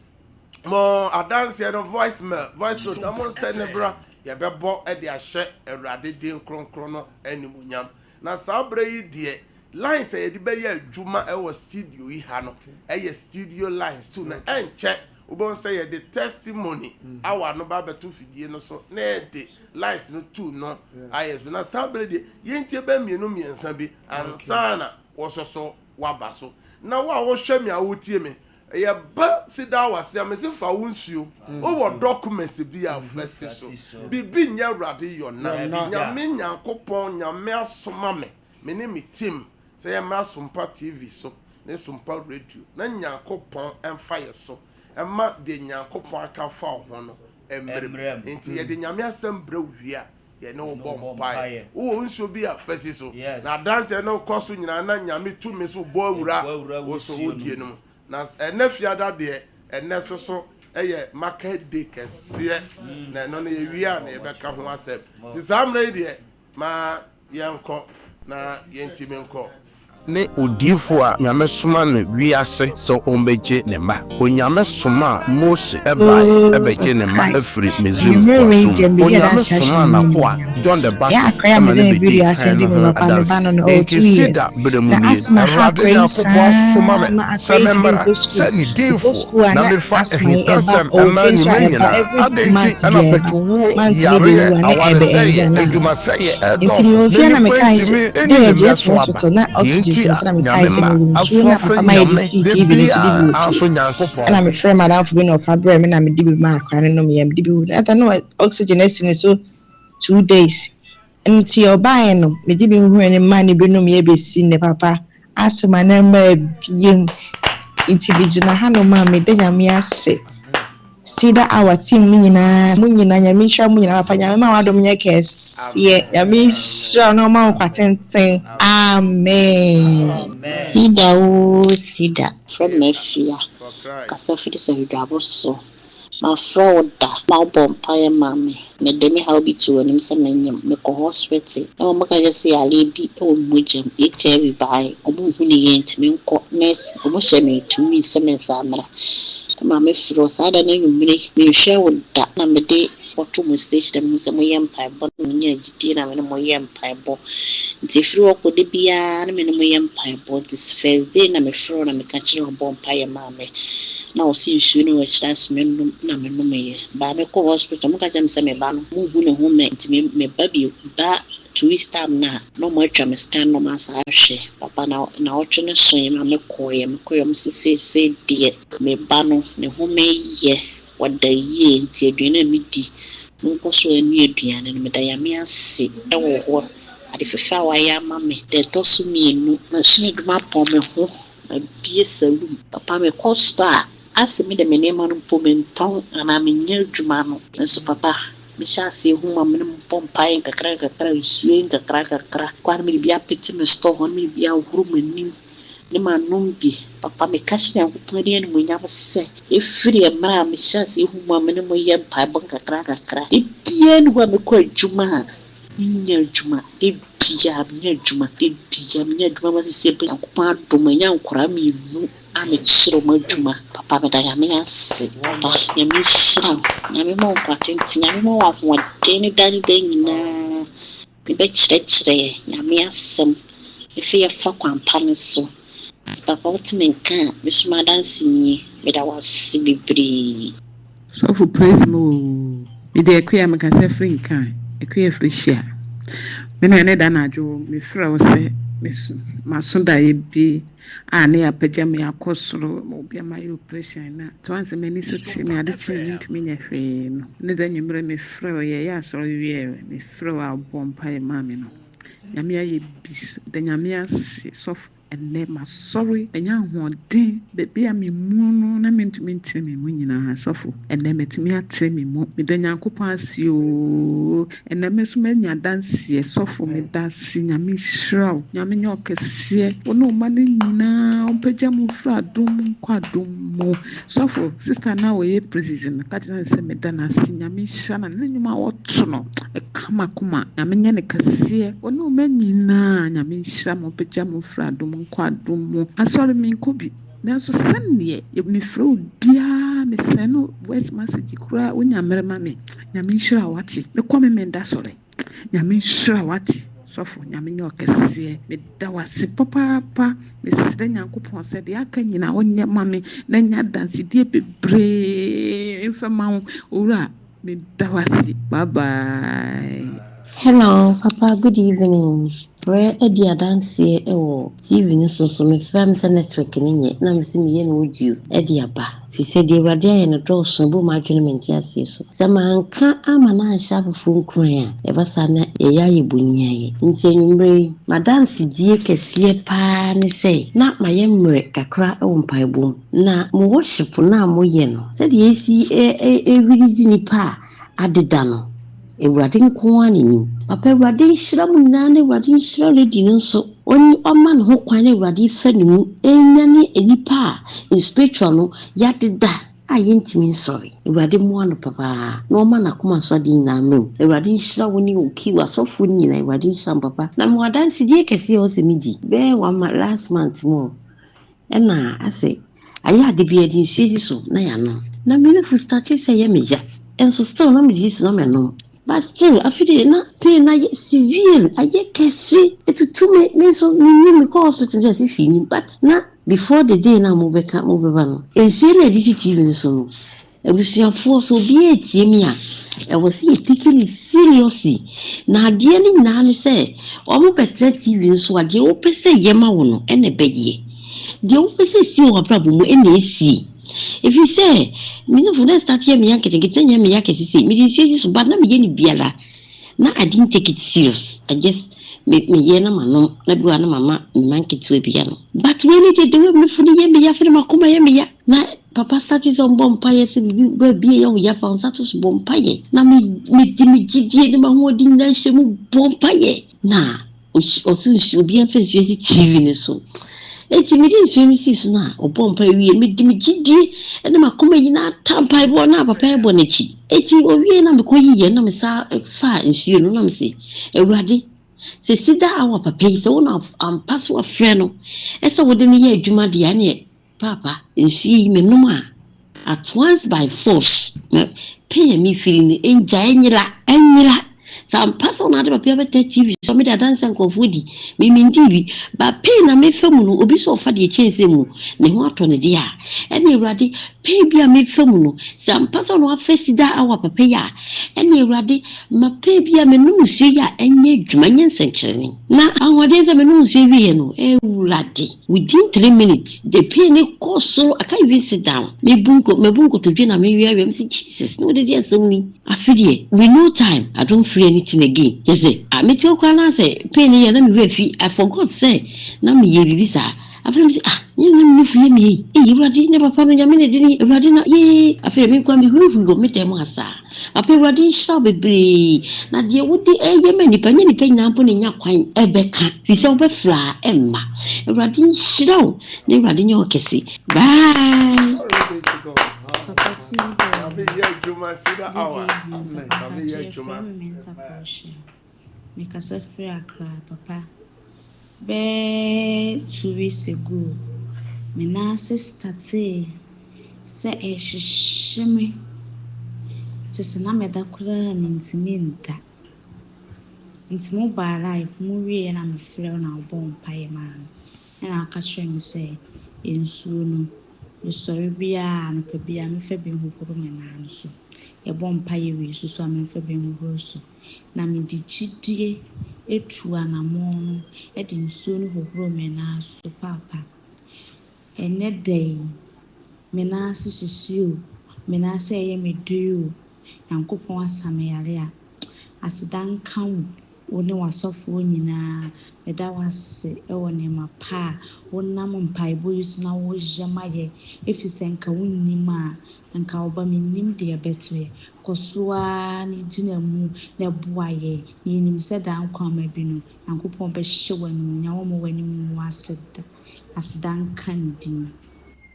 [SPEAKER 16] adanse no voice note amon senebra ye bebo e de ahye Awurade din kronkron no animunyam na sabre yi de lines e de be ya adwuma e wo studio yi ha no e ye studio lines too na enche ubon say ye the testimony awa no ba beto fidie no so na de lines no too no ayes na sabre de ye ntie ba mienu miensa bi ansana wo so wabaso na wo hwe me awotie me ye ba sida wase amese fa wonsuo o wo documents bi afese so bibi nya Awurade yo na nyame nyankopɔn nyame asoma me ne me team say ye ma Sompa TV so ne Sompa radio na nyankopɔn emfa ye so emma de nyankopɔn aka fa ho no emrem enti ye de nyame asem bra wia ye ne wo bom pai wo nsuo bi afese so na dance no koso nyina na nyame tumi so bo awura wo so wodie no na enefiada de enesoso eye market day kese na no na ewia na ebeka ho asem ti samre de ma yenko na yentime nko
[SPEAKER 11] ne odifo a nyame soma ne wiase so ombeje ne ma onyame soma Mose ebeje ne ma afri Misraim onyame soma na ko a John the Baptist ama ne bi asende me papa me bano no 2 years na asma ha praise soma me samemra sani difo na me fa ehipasem ama ni menyina adenti ana petuwo yare aware say eduma say edo
[SPEAKER 18] nti na me kai se dey jet hospital na oxygen so na me kai se no so na papa my CT bi so di bi na me frɛ madam for be no fabre me na me di bi ma akra no me yam di bi na no oxygen esini so 2 days nti obae no me di bi hu ene ma ne bi no me be si ne papa asema na ma biem nti bi gina ha no ma me de nyame ase sida our team nyina nyame hwa mu nyina papa nyame ma wadom nye kese nyame hwa no ma kwatenten amen
[SPEAKER 19] sida from mafia kasa fidi se hidabo so My fraud, my bomb pie, mammy. Me demi how be to an insane, make a horse sweaty. Oh, Maka say I be oh, Mujam, eat cherry by, or moving ain't me, nest, Mushemi, 2 weeks, 7 summer. Mammy froze, I don't know you share with that number day. Or 2 mistakes, them some empire, but near dinner and more empire. The floor could be a minimum empire, but this first day, I'm a fraud, I'm a catching on bomb pie, mammy. Now, since you know a chance, men, me, by me co hospital, Mukajam Samebano, who home meant me, baby, but 2 weeks time now, no more tram stand no mass Papa now, trying swim, I'm a coy, say, dear, me bano, ne home ye. What the year, dear, dinner midi, no possible near Diana, and Medayamia sit, or at the Fawa, mammy, they toss me, no, machine map on me home, a beer saloon, Papa me costa. Asem Mpe Nipa Pomenton, and I'm in near Jumano, and so Papa. Me shall see whom I'm in Pompine, a crack, swing, a crack, quite me be a pity me store on me be a room and nim. Nima numbi, Papa me cash and plenty and we never say. If free a man, me shall see whom I'm in my young pie bunk a crack. The pian where me quite Juma. Near Juma, the piam near Juma, the piam near Juma was a simple and command to my young crami. I'm a chill Juma, Papa, but I am a sick. Papa, you miss Shram. I'm more cotton, I'm more of what Danny Danny Dana. Me bet you Yamia some. If you fuck one palace so. Papa, what to make Miss Madame Sini, but I was Sibibri.
[SPEAKER 20] So for praise mo, me de queer make a free kind, a queer free share. When I need an adjo, me throw say, Miss Masunda be. Near Pajama Costro, will be my operation. Once a minute, me, I didn't mean a friend. Neither you bring me throw a so you me throw out bomb pie, mammy. Yamia bis, then Yamia soft and name sorry, and young one day, baby, I mean, moon, I mean to mean to me when you know suffer, and then me to me at me more, me then you pass you, and then Miss Mania dance here, suffer me dancing, Yami shroud, Yamin York, see, or no money now, Pajamu fradum, quadum, suffer, sister now a precision, catching and send me dana, Yami shan, and then you might watch no, a kamakuma, Yamin Cassia, or no many na, Yami sham or Pajamu fradum. Quadrum, I saw me in Kobe. Now, so Sunday, you me throw beer, Miss Sano, West Massage, cry when you marry mammy. Yamin Shrawati, the common men that's all. Yamin Shrawati, so for Yamin York, with that was a papa, Mrs. Daniel Coupon said, the Akan, you know, when your mammy, then you dance, dear brave, infamous, ura, me that was it. Bye bye.
[SPEAKER 19] Hello, Papa, good evening. Where a dear dance here, TV so me firms and network in it, and I'm seeing with you, Eddie Ba. He said they were there in a door, so boom, my tournament, yes, so. Some man can't, I'm a nice sharp phone crying. Ever son, a yay bunny, in saying, Madame Sidique, see pan, say, not my emmerich, a cry on pie boom. Now, more worship for now, more yeno. Said ye see a reason pa, added dano. A wedding quantity. Papa wedding shram nane wedding shram dinner so only a man who quite ready fenny, any pa in spiritual yet da. I ain't mean sorry. A wedding one, Papa. No man a come as wedding na no. A wedding shram when you keep was so funny in a wedding sham, Papa. Now, more than see can see us immediately. Bear one my last month more. And now I say, I had the beard in shady so, Nayano. Now, me for started say, Yamija. And so still, no, this no man no. But still, I feel not paying I civil. I get casey. It's 2 minutes of me hospital just if you need. But not before the day now move back up move on. And she ready to even so. I wish you force will be a Timia. I was here taking it seriously. Now, dearly Nanny say, almost better TV so I do open say Yamauno and a beggy. The open says you are probably in AC. If you say, Minna for that start here, me yank it and get in me yak as me didn't say this, but not me any biala. Now I didn't take it serious. I just made me yena mano, Nabuana mamma, mank it to a piano. But when it did the women for the yemmy after Macuma yemmy. Now Papa started on bompire, be young Yafan Satus bompire. Now me Jimmy the man who didn't bompire. Now, or soon she'll be a face TV so. eti me din so ni sis na obompa wie me di me gidi ene makoma nyina tampa bo na papa ebo na chi eti owie na me koyiye na me sa fa nsuo no na me se ewurade se sida awa papa yi se wona ampa so afre no ese wode ne ye adwuma de ane papa nsuo me noma at once by force pay me feeling enja enyira some person na de papa TV so me da dance nko fodi me ndi ba pay na me fam no obi so fa de chense mu ne ho ato ne de a ene ewurade pay bia me fam no some person no afesi da awa papa ya ene ewurade ma pay bia me no musie ya enye dwuma nyensenkyerene na anwode se me no musie wie no ewurade within 3 minutes the pay ne cost so I can't even sit down me bunko to dwe na me wie am say Jesus no de asem ni afidie we no time I don't free anything again. Yes, I met your corner say, penny and me refi. I forgot say, na me ye visa. I feel say, you never free me. You already never found your minute, didn't you? Already not ye. I feel me come who go meet them massa. I feel ready shall be bree. Now, dear, what the air many penny pay now putting your quine a becca. We saw be fly, Emma. Already slow. They ready your kissy. Bye.
[SPEAKER 5] Make us a free accra, papa. Be 2 weeks ago, my sister say a shimmy. Tis an amedacula means minta. It's mobile life, movie, and I'm afraid now born pie man. And I'll catch him say, in soon. The story be and could be a fabian who put me an answer. A bomb pie we so I'm fabian who so. Nami di chidie etu anamono edi nsuo ho horo mena so papa ene day mena sisisi mena se ye medu yankopon asame yale a asidan kan woni wasofo nyina eda wase ewo ne mapa wonam mpaibo yusu na wo jamaye efisenka wonnima nka oba menim de abetwe kosoa ni dinamu na buaye ni nim seda nkwa mabinu yankopon be hyewanyu nyawo mo wani mu aseda asidan kan din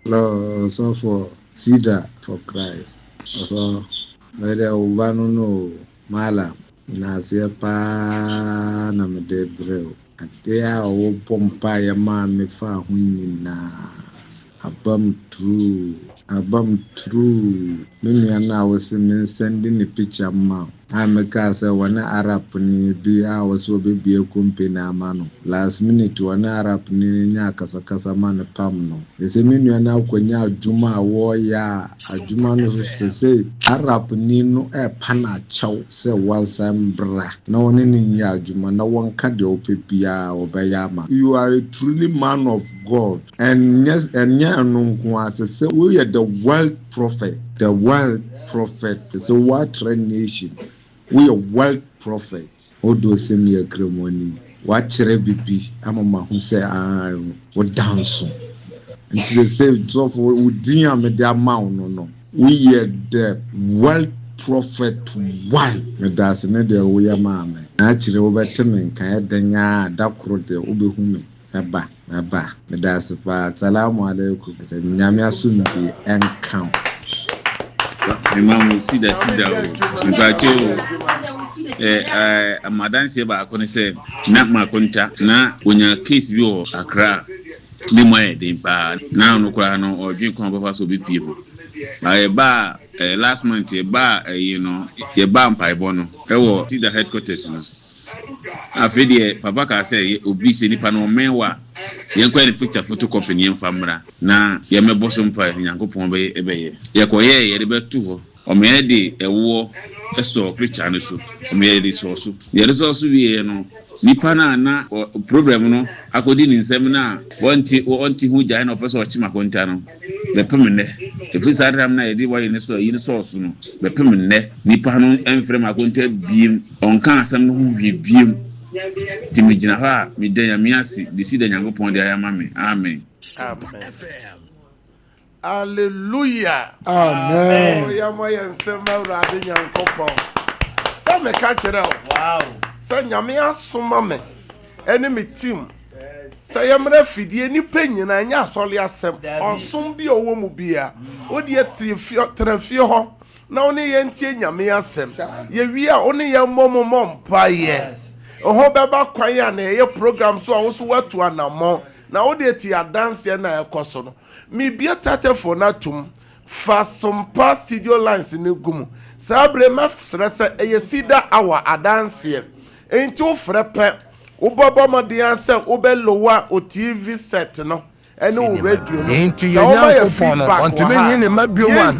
[SPEAKER 21] no so for Cedar for Christ so where ubano no mala na se pa na me de breu atia o pompa ya ma me fa hunina abam true me na was me sending a picture ma ameka say one Arab ni bi a was be a company amano last minute one Arab ni nya kasa man pam no ese me na akwanya adwuma wo ya adwuma no so say Arab ni no e pana chaw say wansam bra na one ni ya adwuma na won ka de opebia obeyama you are a truly man of God and yes and nya no nko say we are the world prophet is a world nation. We are world prophets. Odo semi agrimony. Watchere bibi. Amama who say what dance. Until they say so for udia me the amount no. We are the world prophet one. Me das ne de we amame. Na chire obetemen kan edenya dakro de obehume. Eba. Me das pa. Assalamu alaikum. Nyame asumbi encount.
[SPEAKER 10] Imam sida mpacho amadanse ba akone se na makonta na onya case bi o Accra ni mo e den pa na no kura no odwin kon ba so bi pie ho ba last month ba ye ba mpaibo no e wo sida headquarters no afedie papa ka se obi se nipa no menwa yenkwa ni picture photocopy ni mfamra na ye meboso mpa nyankopon be ebeye ye koye ye de betu ho o me de ewo eso picture no so o me de so ye de so wie no nipa na problem no akodi ni nsem na wonti hu jai na opeso ochima konta no be pemne efi sadram na ye de wa ni so no be pemne nipa no enfrem akonta biem onka asem no hu biem timijina ha mi de yamiasi disi de nyankopon de ayama me amen.
[SPEAKER 16] Hallelujah.
[SPEAKER 1] Amen.
[SPEAKER 16] Oya moya nsema urade nyankopon. Sa me ka kire o. Wow. Sa nyame asoma me. Ene me team. Say yamre fidie ni penyina nya asole asem onsom bi owo mu bia odi trefie ho na oni ye ntie nyame asem ye wi a oni ye momom paye oho beba kwan ya na ye program so a wo so watu anamo na odi eti dance na ekoso no mi bia tatefo na tum fa Sompa studio lines ni gumu sabre ma frese eye sida awa adanse enti wo frepe Ubobo modianse ubelowa o TV set no ene o radio no
[SPEAKER 11] enti ye nyankopon no ontime nyine mabio wan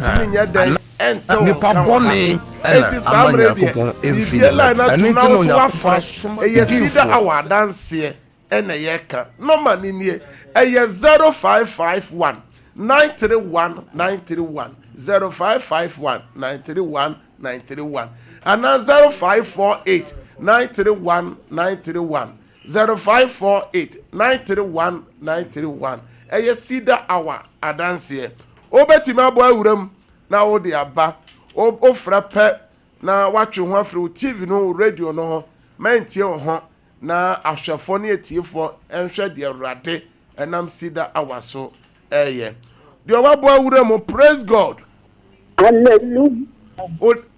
[SPEAKER 16] ento
[SPEAKER 11] mi pabone
[SPEAKER 16] enti samre de bibie line na tuna wo so afa eye sida awa dance ene yeka no manini eye 0551 931 0551 931 and 0548 931 0548 931 eye sida awa adanse obetima abo awuram na wo de aba o frape na watwe ho afre TV no radio no ho mentie ho na ahwefo ne etiefo enhwe de awurade enam sida awa so eye de abo awuram praise God
[SPEAKER 4] hallelujah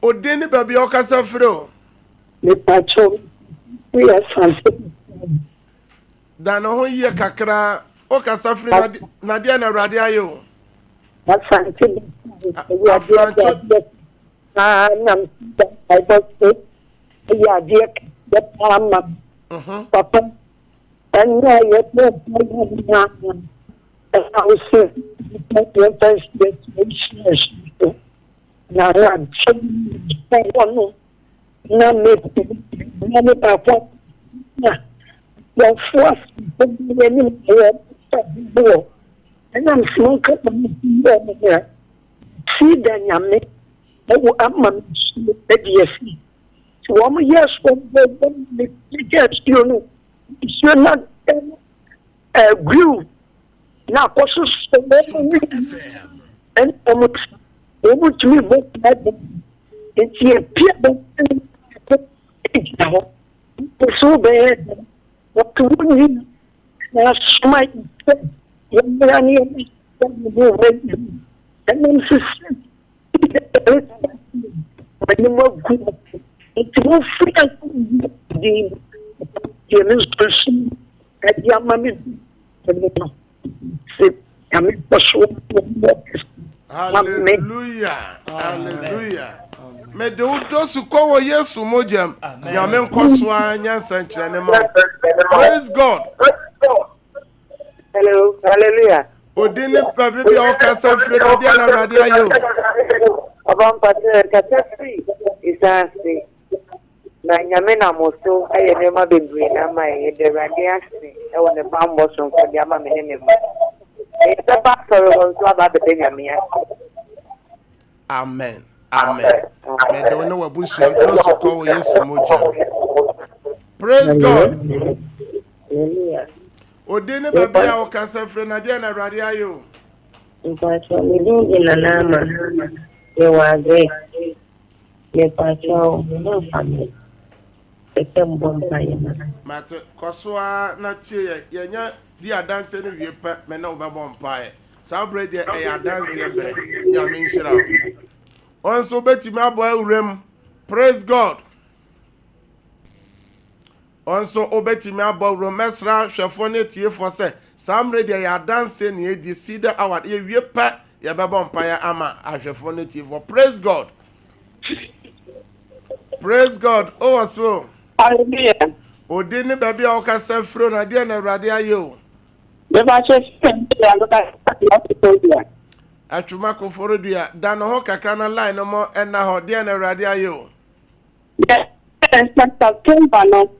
[SPEAKER 16] odeni baby okasa fro
[SPEAKER 4] me pacho we are something
[SPEAKER 16] dan ho ye kakra o kasafri na dia na rade ayo
[SPEAKER 4] that's something we are nam I was we are dear the papa and I yet no na me papa na your force any bo and I'm smoking see the nyame e wo amma e die fi so wo yes for the get you know so not grew na koso so and almost to me both it's here people so bad what to do na smart yamani and then when you more good it's more free the administration at Yamami
[SPEAKER 16] hallelujah hallelujah me de udo su ko wo Yesu mojam ya me nkoso anya sanchire ne ma praise God
[SPEAKER 4] hello hallelujah
[SPEAKER 16] odini papi bi o ka sa free na dia na radio ayo
[SPEAKER 4] abam patne kata free isasi na nyame na moso aye ne ma bebre na ma ye de radio ase e won ne bambo so ko dia ma me ne ma e ta ba so ro so aba be nyame ya
[SPEAKER 16] amen amen me do no wabusu en so ko wo Yesu mojam praise God
[SPEAKER 4] hallelujah
[SPEAKER 16] odini baby a o ka sa free na dia na radio ayo
[SPEAKER 4] mpacho mi dingi na nama ye waze ye pacho no family etembo mpaye na
[SPEAKER 16] mate kosoa na tie ye nya di adanse ne wie pa me na obebo mpaye sa bread e adanse e bere nya me nshira onso betimi abo awurem praise God onso obetimi abo awurem mesra hwefo ne tiefo se sam ready e adanse ne e di sida award ye wie pa ye bebo mpaye ama ahwefo ne tiefo praise God oh so
[SPEAKER 4] hallelujah
[SPEAKER 16] odini baby o ka sa fro na dia na urade ayo
[SPEAKER 4] me ba che ya lo ka ya
[SPEAKER 16] atuma ko forodua dan ho kakra na line mo ena ho dia na urade ayo
[SPEAKER 4] inspector Tumba no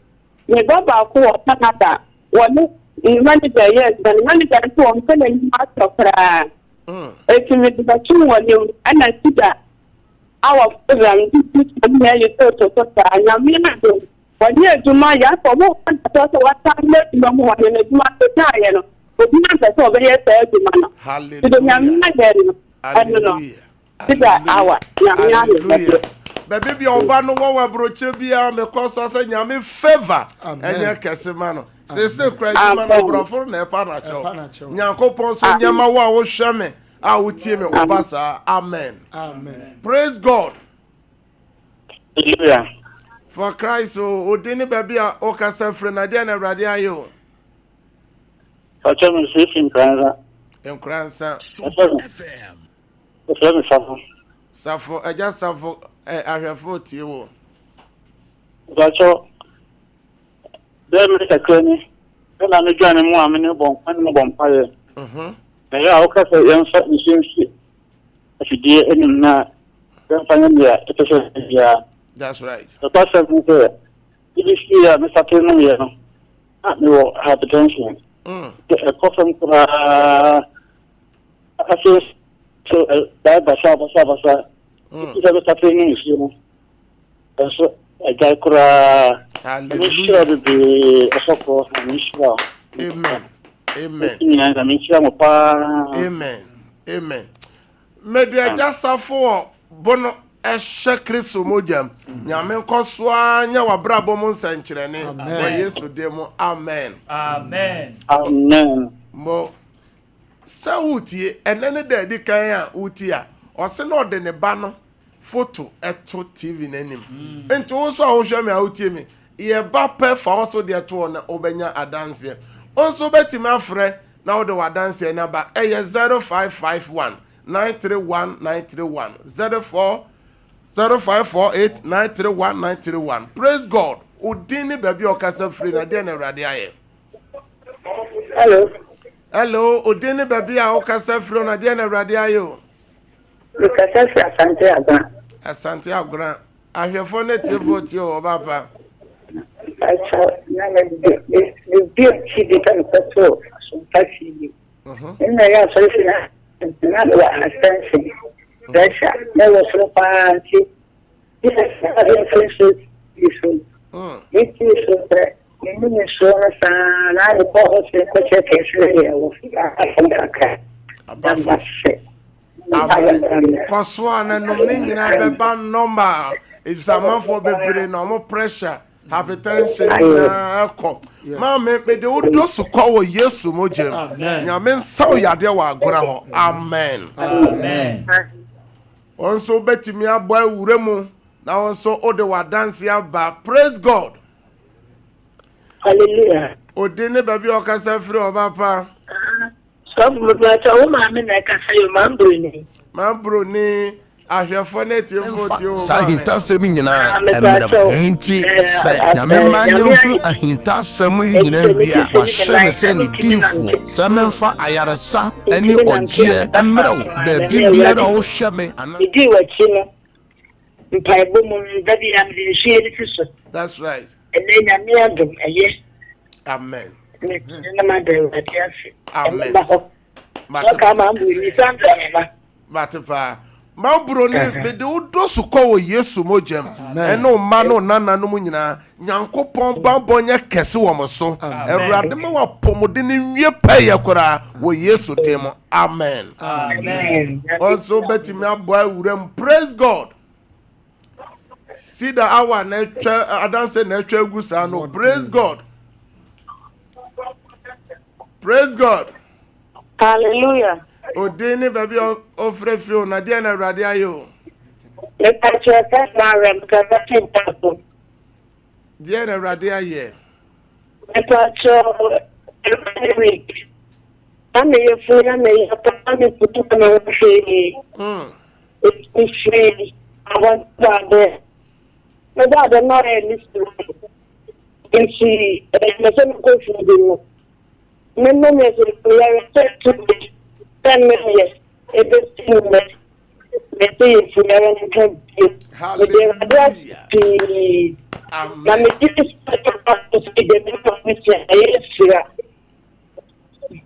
[SPEAKER 4] me baba ko Canada woni manager yes dan manager ko on kala ni ma tokra e me ba chu woni ana sida our program this me to ta ya me na do woni ejuma ya ko mo to so wata le no mo woni ejuma to ta ye no obi na se so be ye se ejuma no hallelujah I don't know sida awa ya me
[SPEAKER 16] Baby bi oba no wo wabroche bia me koso say nyame favor enye kese ma no se Christ ma no brofo na epa na cho nyankopon so nyama wo a wo hwe me a wo tie me oba sa amen praise God.
[SPEAKER 8] Hallelujah.
[SPEAKER 16] For Christ o dini baby a o kasa frɛ na dia na awrade ayo
[SPEAKER 8] Pacha me se fin kanza
[SPEAKER 16] en kransa
[SPEAKER 8] FM FM
[SPEAKER 16] safo aja safo ahwefo tie wo
[SPEAKER 8] Pacha dem me takrani na me dwane mu amene bon paye na ya o kasa yɛn fa nsinsi afidie enim na yɛn fa nyɛ etese ya.
[SPEAKER 16] That's right.
[SPEAKER 8] The person who said, "If you see Mr. Pino, you know, hypertension. The coffin, I feel so bad, but Mr. Pino, you know, and so I got Amen.
[SPEAKER 16] Amen. Media just for bono. Eshe Kristo mojam nyame nkoswa nya wabrabo mu nsankyerene wa Yesu demo amen mo sawutie enene da di kan a uti a ose na ode ne ba no photo eto TV nanim enti wo so ahwohwe me a utie me ye ba pe fa wo so de eto na obenya adanse onso betimi afre na wo de wadanse na ba eye 0551 931 0548931931. Praise God. Udini baby okasa free na dia na awrade aye. Hello, udini baby okasa free na dia na awrade aye o.
[SPEAKER 8] Okasa free Asante Agran.
[SPEAKER 16] Asante Agran. Ahwefo na tie vote o baba.
[SPEAKER 8] Acha na me bi chi de kan ko Sompa TV. Ina ya so na wa Asante. That's never so party. Yes, I have friends. It is so that you so and I go to check
[SPEAKER 16] Koswana no nyina beba number if someone for bebre no more pressure hypertension na ko ma me de wodo so ko Yesu mojem nyame nsaw yade wa agora ho amen onso betimi abo awure mu na onso ode wa dance aba praise God.
[SPEAKER 8] Hallelujah.
[SPEAKER 16] Odene baby okasa free obapa
[SPEAKER 8] so mo ba ta o ma me na kasa yo
[SPEAKER 16] mambro ni ahwefo na tiefo ti o
[SPEAKER 11] sahinta semi nyina emra enti se nyame ma nyofu ahinta semu nyina wi a wa hye se ni dinfo samemfa ayaresa ani ogie emra da bibia da wo hye me
[SPEAKER 8] idi wachi no mpaibo mu dabi am di hye di so.
[SPEAKER 16] That's right.
[SPEAKER 8] Ene nyame adom eye
[SPEAKER 16] amen
[SPEAKER 8] na ma de watiasi
[SPEAKER 16] amen
[SPEAKER 8] maka mambu ni santa ba
[SPEAKER 16] Matipa mambro ni bede udo su ko wo Yesu mojem eno ma no nana no nyina nyankopon bambo nya kese wo moso ewrade ma wa pomode ni wie paye kora wo Yesu demo amen also betimi abo awuram praise God. See the hour na adanse na atwa gusa no praise God. Praise God.
[SPEAKER 8] Hallelujah.
[SPEAKER 16] Odini baby ofrefio na dia na awrade ayo.
[SPEAKER 8] Le pacha ta marem ka ta tinta.
[SPEAKER 16] Dia na awrade aye.
[SPEAKER 8] Le pacha week. Ame yefu ya me ya pa me putu na free. It's free. I want that. Me da no e list. Ensi me se me ko fu de. Me no me se ya to 10 minutes. It is 2 minutes. Let's see if you are in the hallelujah.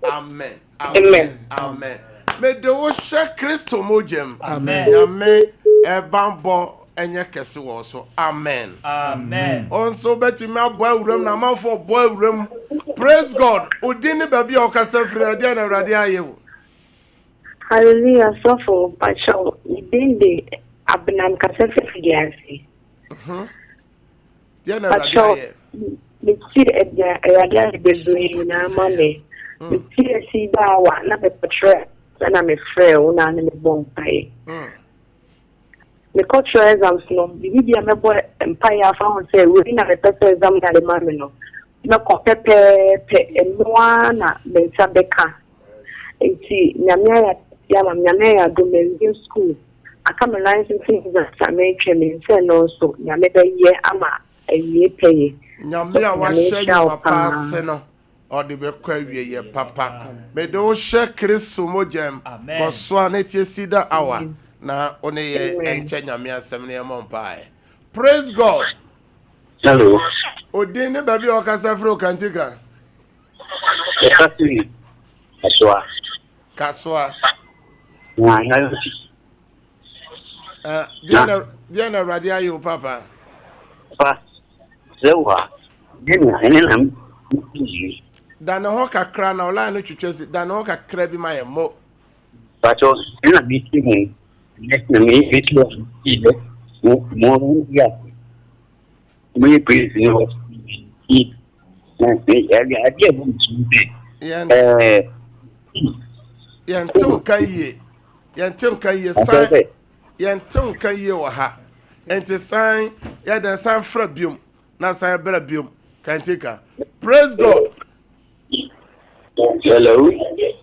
[SPEAKER 16] Amen. Amen. Amen. May the worship Christo mojem. Amen. Yame ebambo enye kese wo so. Amen. Amen. Onso beti me abo awuram na ma for bo awuram. Praise God. Odini baby okasa firi ade na awrade ayewo.
[SPEAKER 8] Hallelujah. So for Pacho, Ibindi, Abnam Casafi Fidiasi.
[SPEAKER 16] Diana
[SPEAKER 8] But so,
[SPEAKER 16] Radia.
[SPEAKER 8] the seed at the Radia Bedouin, Monday. The seed Dawa, not a patrol, and I'm a frail, none in the bonfire. The cultural exams, no, the media member empire found say, we didn't have a paper exam at the Mamino. No, Pepe, and one, then Sabeka. And see, Namia, Yamamia, Domain school. I come a license things that I make him in Sen also, Yameda ye ama, a ye pay.
[SPEAKER 16] Yamia was sharing my passeno or the Bequaria, ye papa. May those share Chris Sumogem, or Swanet Cedar hour. Now, only and Yamia Semnia Pie. Praise God.
[SPEAKER 14] Hello.
[SPEAKER 16] Odine Baby Ocasafro Cantica. Kaswa. Diana Radia, you papa. Danohoka Crana, or line which you chase it, Danohoka Crabby my mo.
[SPEAKER 14] But in a meeting, let me meet you more. Yeah. We praise you.
[SPEAKER 16] Yantum Kaye. Yantum Kaye sign. Yantum Kaye or ha. And to sign, then sign Frabium, not sign Berabium. Can take her. Praise God.
[SPEAKER 14] Hello.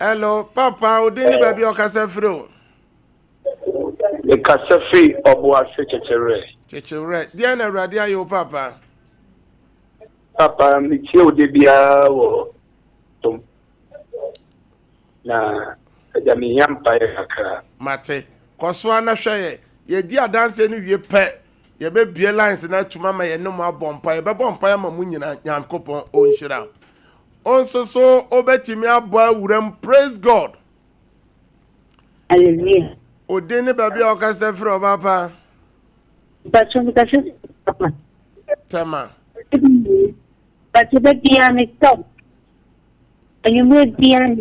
[SPEAKER 16] Hello, Papa. Udini baby Ocasafro.
[SPEAKER 14] The Casafi of what
[SPEAKER 16] Chechere. Diana Radia, you papa.
[SPEAKER 14] Papa, Michio de Bia or Tom. Na, Yam Pire.
[SPEAKER 16] Mate, Coswana Shaye, ye dear dance any ye pet. Ye may be lines and to mamma and no more bonfire, but bonfire Mamunia, Yan Copon, own shit out. Also, so Obetimia boy would praise God.
[SPEAKER 8] Hallelujah.
[SPEAKER 16] Odini baby Ocasafro, papa.
[SPEAKER 8] But you can
[SPEAKER 16] Tama.
[SPEAKER 8] But you bet the army stop. And you may be an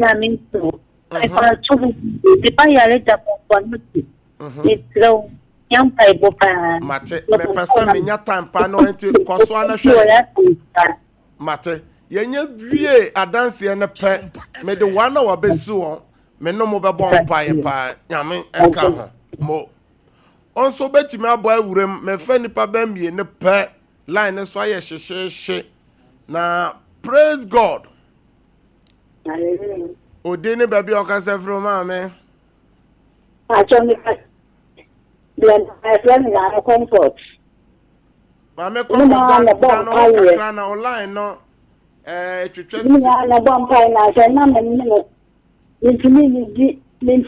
[SPEAKER 8] so. I found the fire letter for nothing. It's low. Young pipe.
[SPEAKER 16] Mate, me person in your time, pano into Coswana Shay. Mate, yenye vie a dance and a pet. Me the 1 hour besu. Me no more bomb pie pa. Yamin and come mo. Also, Betty, my boy, would me fanny pa bambi in the pet. Line is why she. Now, praise God. Odini baby Ocasafro, mamma.
[SPEAKER 8] I told me my friend is a comfort.
[SPEAKER 16] Mamma, come on, the crown online, no. To trust me,
[SPEAKER 8] I'm a bomb pie, and I said, no, no, into me, since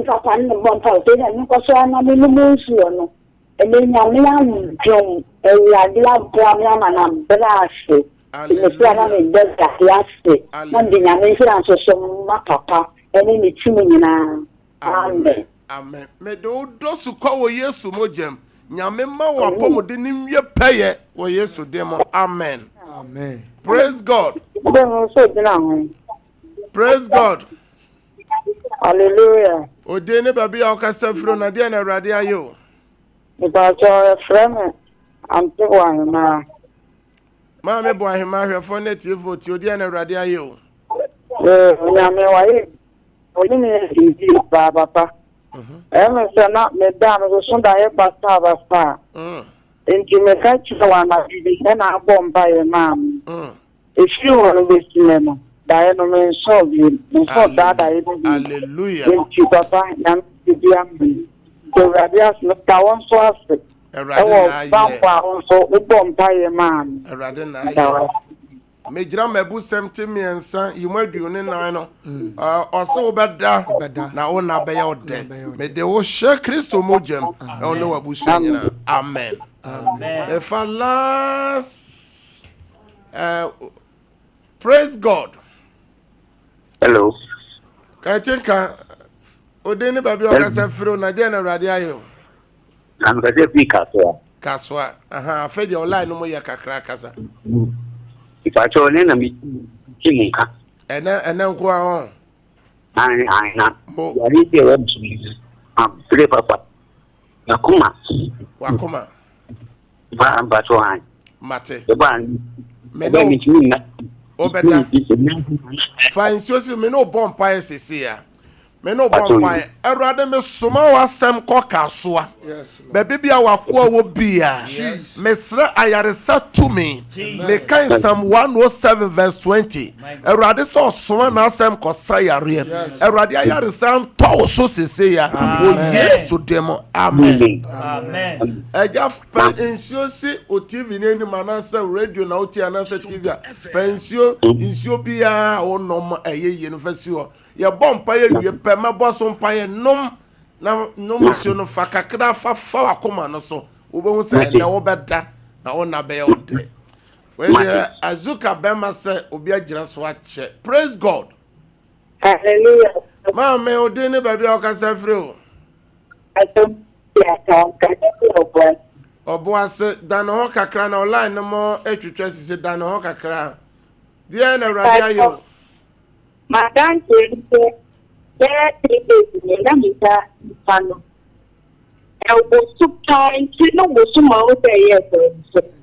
[SPEAKER 8] I find the bomb pie, and because I'm a minimum. And then I'm young, and I love Bram and I'm brash. In the plan of the last one thing I mentioned, so my papa, and in the 2 million. Amen.
[SPEAKER 16] Amen. Me do those who call yes, Mojem. Yamema wa pomo denim ye paye wa yesu demo. Amen.
[SPEAKER 2] Amen.
[SPEAKER 16] Praise God. Praise God.
[SPEAKER 8] Hallelujah.
[SPEAKER 16] Odene baby Ocasafro na dia na radia yo.
[SPEAKER 8] About your friend, I'm the one now.
[SPEAKER 16] Mamma boy, him out here for native vote. You dia na radia yo.
[SPEAKER 8] Papa. Not Madame, was Sunday, but Papa. And you may catch one of these, and I'll bomb by your mom. If you want to listen them, Diana may solve you. Before that, I will.
[SPEAKER 16] Hallelujah.
[SPEAKER 8] Thank you, Papa. I'm the the radius, not one so. So we bomb by your mom.
[SPEAKER 16] A radin. Major Mebu 70 and you might do no. Or so better now on a bay out there. May they will share Christo Mojem. Oh no, Abushina. Amen. If I last praise God.
[SPEAKER 14] Hello.
[SPEAKER 16] Can I think Odeni Babi Ocasafro Nadiana Radiayo?
[SPEAKER 14] I'm going to be
[SPEAKER 16] Kaswa. Aha, fed your line no more yakakra kasa.
[SPEAKER 14] If I told him, I'm
[SPEAKER 16] and then go on.
[SPEAKER 14] I na. Yari de web to play papa.
[SPEAKER 16] Wakuma.
[SPEAKER 14] Ba ambacho hai.
[SPEAKER 16] Mate.
[SPEAKER 14] Ba
[SPEAKER 16] me no obeda. Fine so me no bomb pie sesia. Me no bomb pie. Erade me soma wasem koka soa. Yes. Baby bia wakoa wo bia. Me sra ayaresa to me. Me kan Psalm 107 verse 20. Erade so soma na asem ko sayare. Erade ayaresa to so sesia. O yesu demo. Amen. Amen. Eja pensio si o TV ne ni manasa radio na o ti anasa TV. Pensio insio bia o nom eyeye no fasio. Ye bomb pie ye pe ma boso mpaye nom na monsieur no fa kakra fa wakoma no so wo be hu se na wo beda na wo na be ode we dey azuka be ma se obi agira so ache. Praise God.
[SPEAKER 8] Hallelujah.
[SPEAKER 16] Ma me ode ne ba bia o ka sa free o
[SPEAKER 8] Asem
[SPEAKER 16] obo ase dan ho kakra na online no mo etwetwa sise dan ho kakra dia na radio ayo
[SPEAKER 8] Madam Tete, there is a Namita Pano. I was surprised to know what some of the years.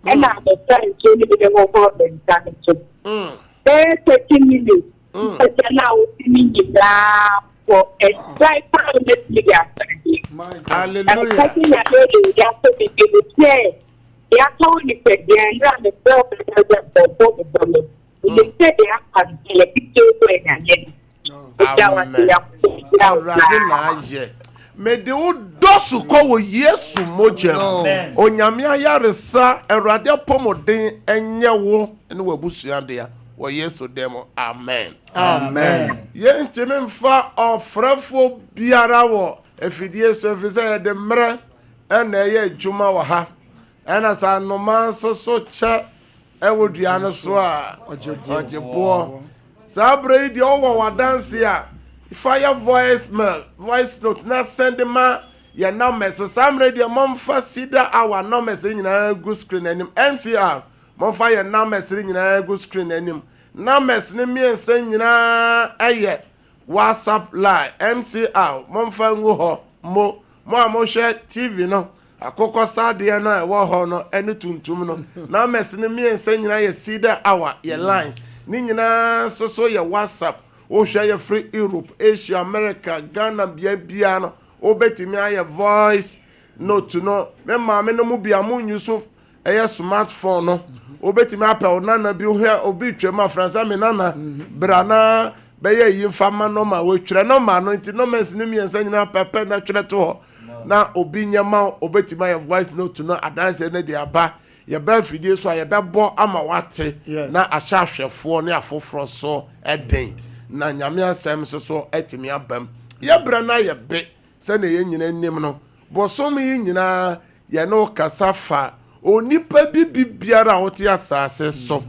[SPEAKER 8] And I'm a friend to the over the there 30 minutes. But now we for a dry pound.
[SPEAKER 16] Hallelujah.
[SPEAKER 8] I'm cutting a lady after the say. They are told me that they are the problem. You said they are
[SPEAKER 16] me de o dosu ko wo Yesu mojem onyame ayaresa erade pomoden enye wo ne wabusuan de ya wo Yesu demo. Amen. Amen. Ye ntime mfa ofrafo biara wo efidie so efise de mre ena ye adwuma wo ha ena sa noma so cha ewoduane so a ojebo sabre di owo wadanse a fire voice note na send ma ya numbers so samre di momfa sida our numbers nyina go screen anim MCR momfa ya numbers nyina go screen anim numbers ne miense nyina aye WhatsApp line MCR momfa ngo ho mo share TV no akoko sade no e wo ho no ene tuntum no na mess ne miense nyina ye sida hour ye line ni nyina so ye WhatsApp o hwa ye free Europe Asia America Ghana bia no o betimi aye voice note no me ma me no mu bia mu Yusuf eye smartphone no o betimi apel nana bi hwa obi twema fransa me nana brana be ye yimfama no ma we twere no ma no nti no mess ne miense nyina pepe na twere to ho na obi nyama obetima ya voice note no adanse ne de aba ye ba fidie so ye be bo ama wate na ahwahwefo ne afoforo so eden na nyame asem so etimi abam ye bra na ye be se na ye nyina nim no bosom yi nyina ye no kasafa onipa bibiara wote asase so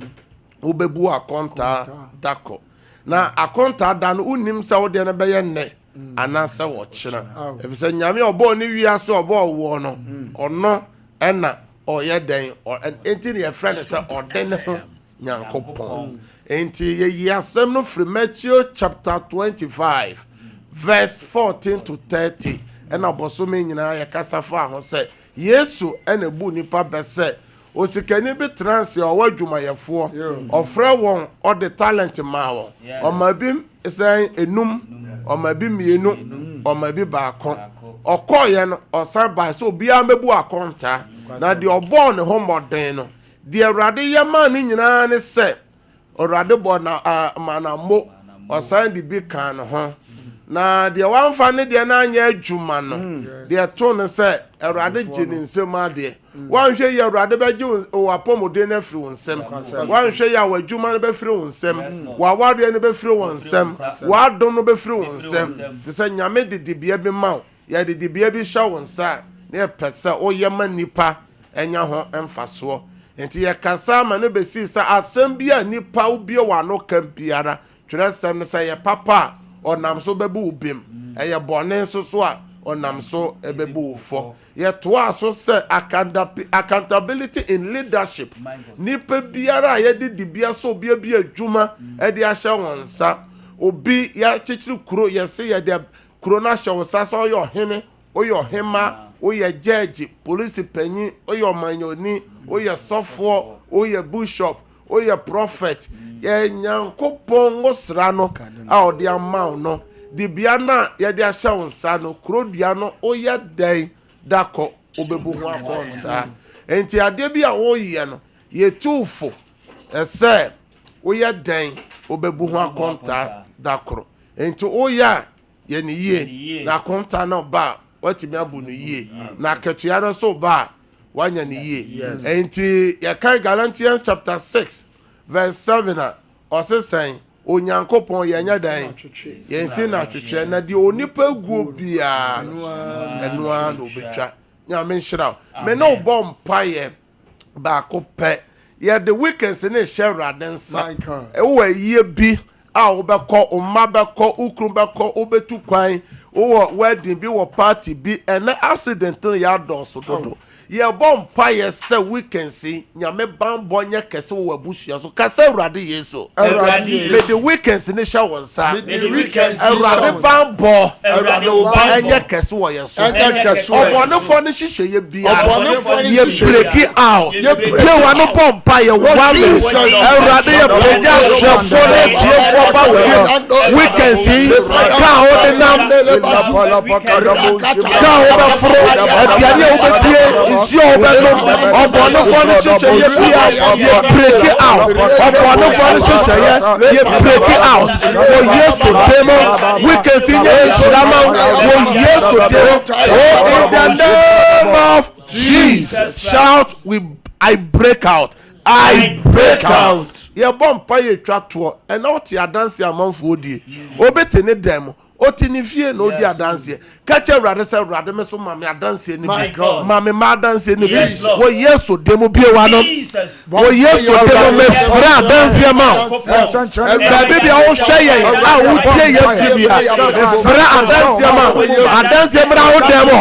[SPEAKER 16] obebu akonta dako na akonta da no unim sa wo de na be ye nne anasa wochina efise nyame obo ni wiase obo wo no ono ena oyeden enti ne friend say odene ho nyankopon enti ye yasem no from Matthew chapter 25 verse 14 to 30 ena boso me nyina ye kasafa ho say Yesu ena bu nipa bese osikani bi trans o wadwumayefo ofre won o the talent ma won o mabim say enum o mabi mienu o mabi baako okoye no osan ba so bia mebu akonta na de obo ne homoden no de awrade ye ma ni nyina ne se awrade bo na manamo osan de bi kan ho na de wanfa ne de na anya adwuma no de to ne se awrade gini nsem ade wanhwe ye awrade beje o apomode na firi wonsem wanhwe ya wadwuma ne be firi wonsem wa wade ne be firi wonsem wa dom no be firi wonsem se nyame de bia bi ma ya de bia bi sha wonsa ne pesa o ye manipa enya ho emfaso enti ye kasa ma ne be si sa asem bia nipa obi wa no kan biara twere sem ne say ye papa onam so bebu ubim eye bone so a onam so ebebu ufo ye to aso say accountability in leadership nipa biara ye de bia so bia adwuma e de ahye wonsa obi ya chichiri kuro yesi ya de kuro na show sasa oyo hene oyo hema oyo judge police panyin oyo manyoni oyo sofo oyo bishop oyo prophet ya nyankopon ngosra no a odi ama no di bia na ya de ahya wonsa no kuro dua no oyo dan dako obebu ho akonta enti ade bi a oyi no ye tufo ese oyo dan obebu ho akonta dakoro enti oya ye ni ye na akonta na ba watimi abu no ye na ketua no so ba wanya ni ye enti ya kan Galatians chapter 6 verse 7 osesen onyankopon yenya dan yensi na twetwe na di onipa guo bia eno an obetwa nya men shira me no bom paye ba ko pe ye the weekends ne share densa e wo ye bi a obekọ umma bekọ ukru bekọ obetu kwan wo wedding bi wo party bi ene accident ya doso dodo ye bom paye se weekends nyame bambo nye kese wo abusia so kase urade yeso me the weekends ne sha wonsa me the weekends urade bambo urade oba nye kese wo yeso obonefo ne hihye ye bia ye break it out ye wa no bom paye wo urade ye peja shefo ne tie fo ba we weekends ka ho de nam ka ho ba fro abiane wo be si obelo obono foni chiche ye bia ye break it out obono foni chiche ye break it out o yesu demo we can see ye shirama o yesu demo in the name of Jesus shout I break out ye bompa ye twato e na oti adanse amanfo odie obete ne dem oti ni fie no di adanse kache urade se urade me so mame adanse ni bi mame ma adanse ni bi wo yesu demo bie wa no wo yesu demo me fra adanse ma da bibia wo hwe ye a wo tie yesu bia fra adanse ma adanse bra wo demo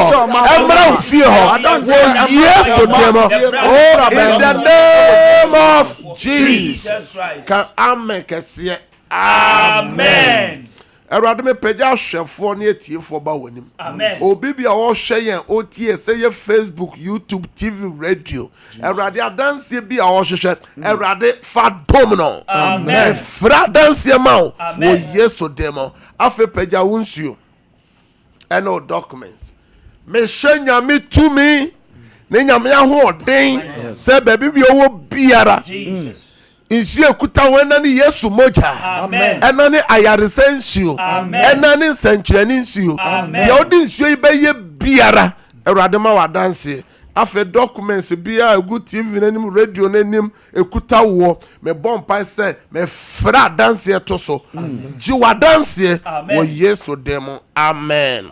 [SPEAKER 16] emra wo fie ho wo yesu demo oh in the name of Jesus can amen kese amen Erade me peja hwefo ne etiefo ba wonim amen obi bia wo hwe yen otie se ye Facebook YouTube TV radio erade adanse bia wo hwehwe erade fa domino amen fra danse ma wo yesu demo afi peja wonsuo eno documents me hwenya me tumi ne nyame ahoden se baby bia wo biara Jesus insi ekuta wena ni Yesu moja amen enani ayaresensio enani nsankyerani nsio ya odi nsio ibeye biara Awurade ma wadanse afa documents bia egu TV nanim radio nanim ekuta wo me bompa se me fra dance to so ji wadanse wo Yesu demo amen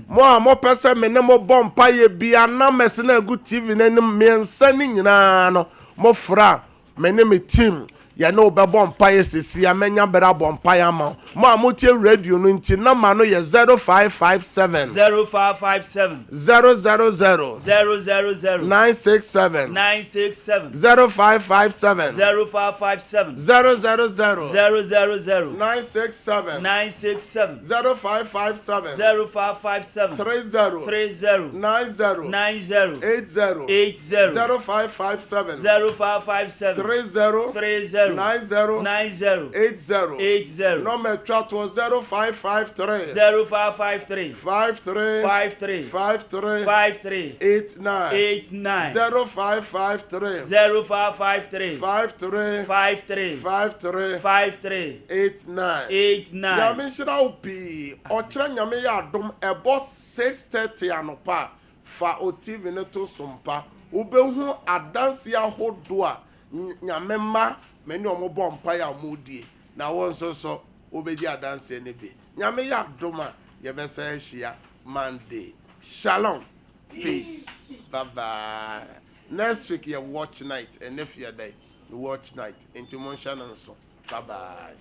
[SPEAKER 16] mo pese me ne mo bompa ye bia na mese na egu TV nanim me nsani nyina no mo fra me ne me team ya no be bompa ye sisi ya menya bera bompa ya ma mo amotie radio no nti na ma no ye 0557
[SPEAKER 17] 0557
[SPEAKER 16] 000
[SPEAKER 17] 000
[SPEAKER 16] 967
[SPEAKER 17] 967
[SPEAKER 16] 0557
[SPEAKER 17] 0557
[SPEAKER 16] 000
[SPEAKER 17] 967
[SPEAKER 16] 967 0557
[SPEAKER 17] 0557
[SPEAKER 16] 30 90 80 0557 30 90 80 number chat was 0553
[SPEAKER 17] 0553
[SPEAKER 16] 53 53 89 0553 53 89 Yami shira upi ochra nyame ya adom ebo 6:30 anopa fa otiv ne to Sompa ubehu adansi ahodo a nyame ma meni omo bompa ya modie na won so obedi adansi ne be nyame ya adom a ye be sa hia Monday shalom peace bye bye next week you watch night and if you day you watch night into Monshan and so bye bye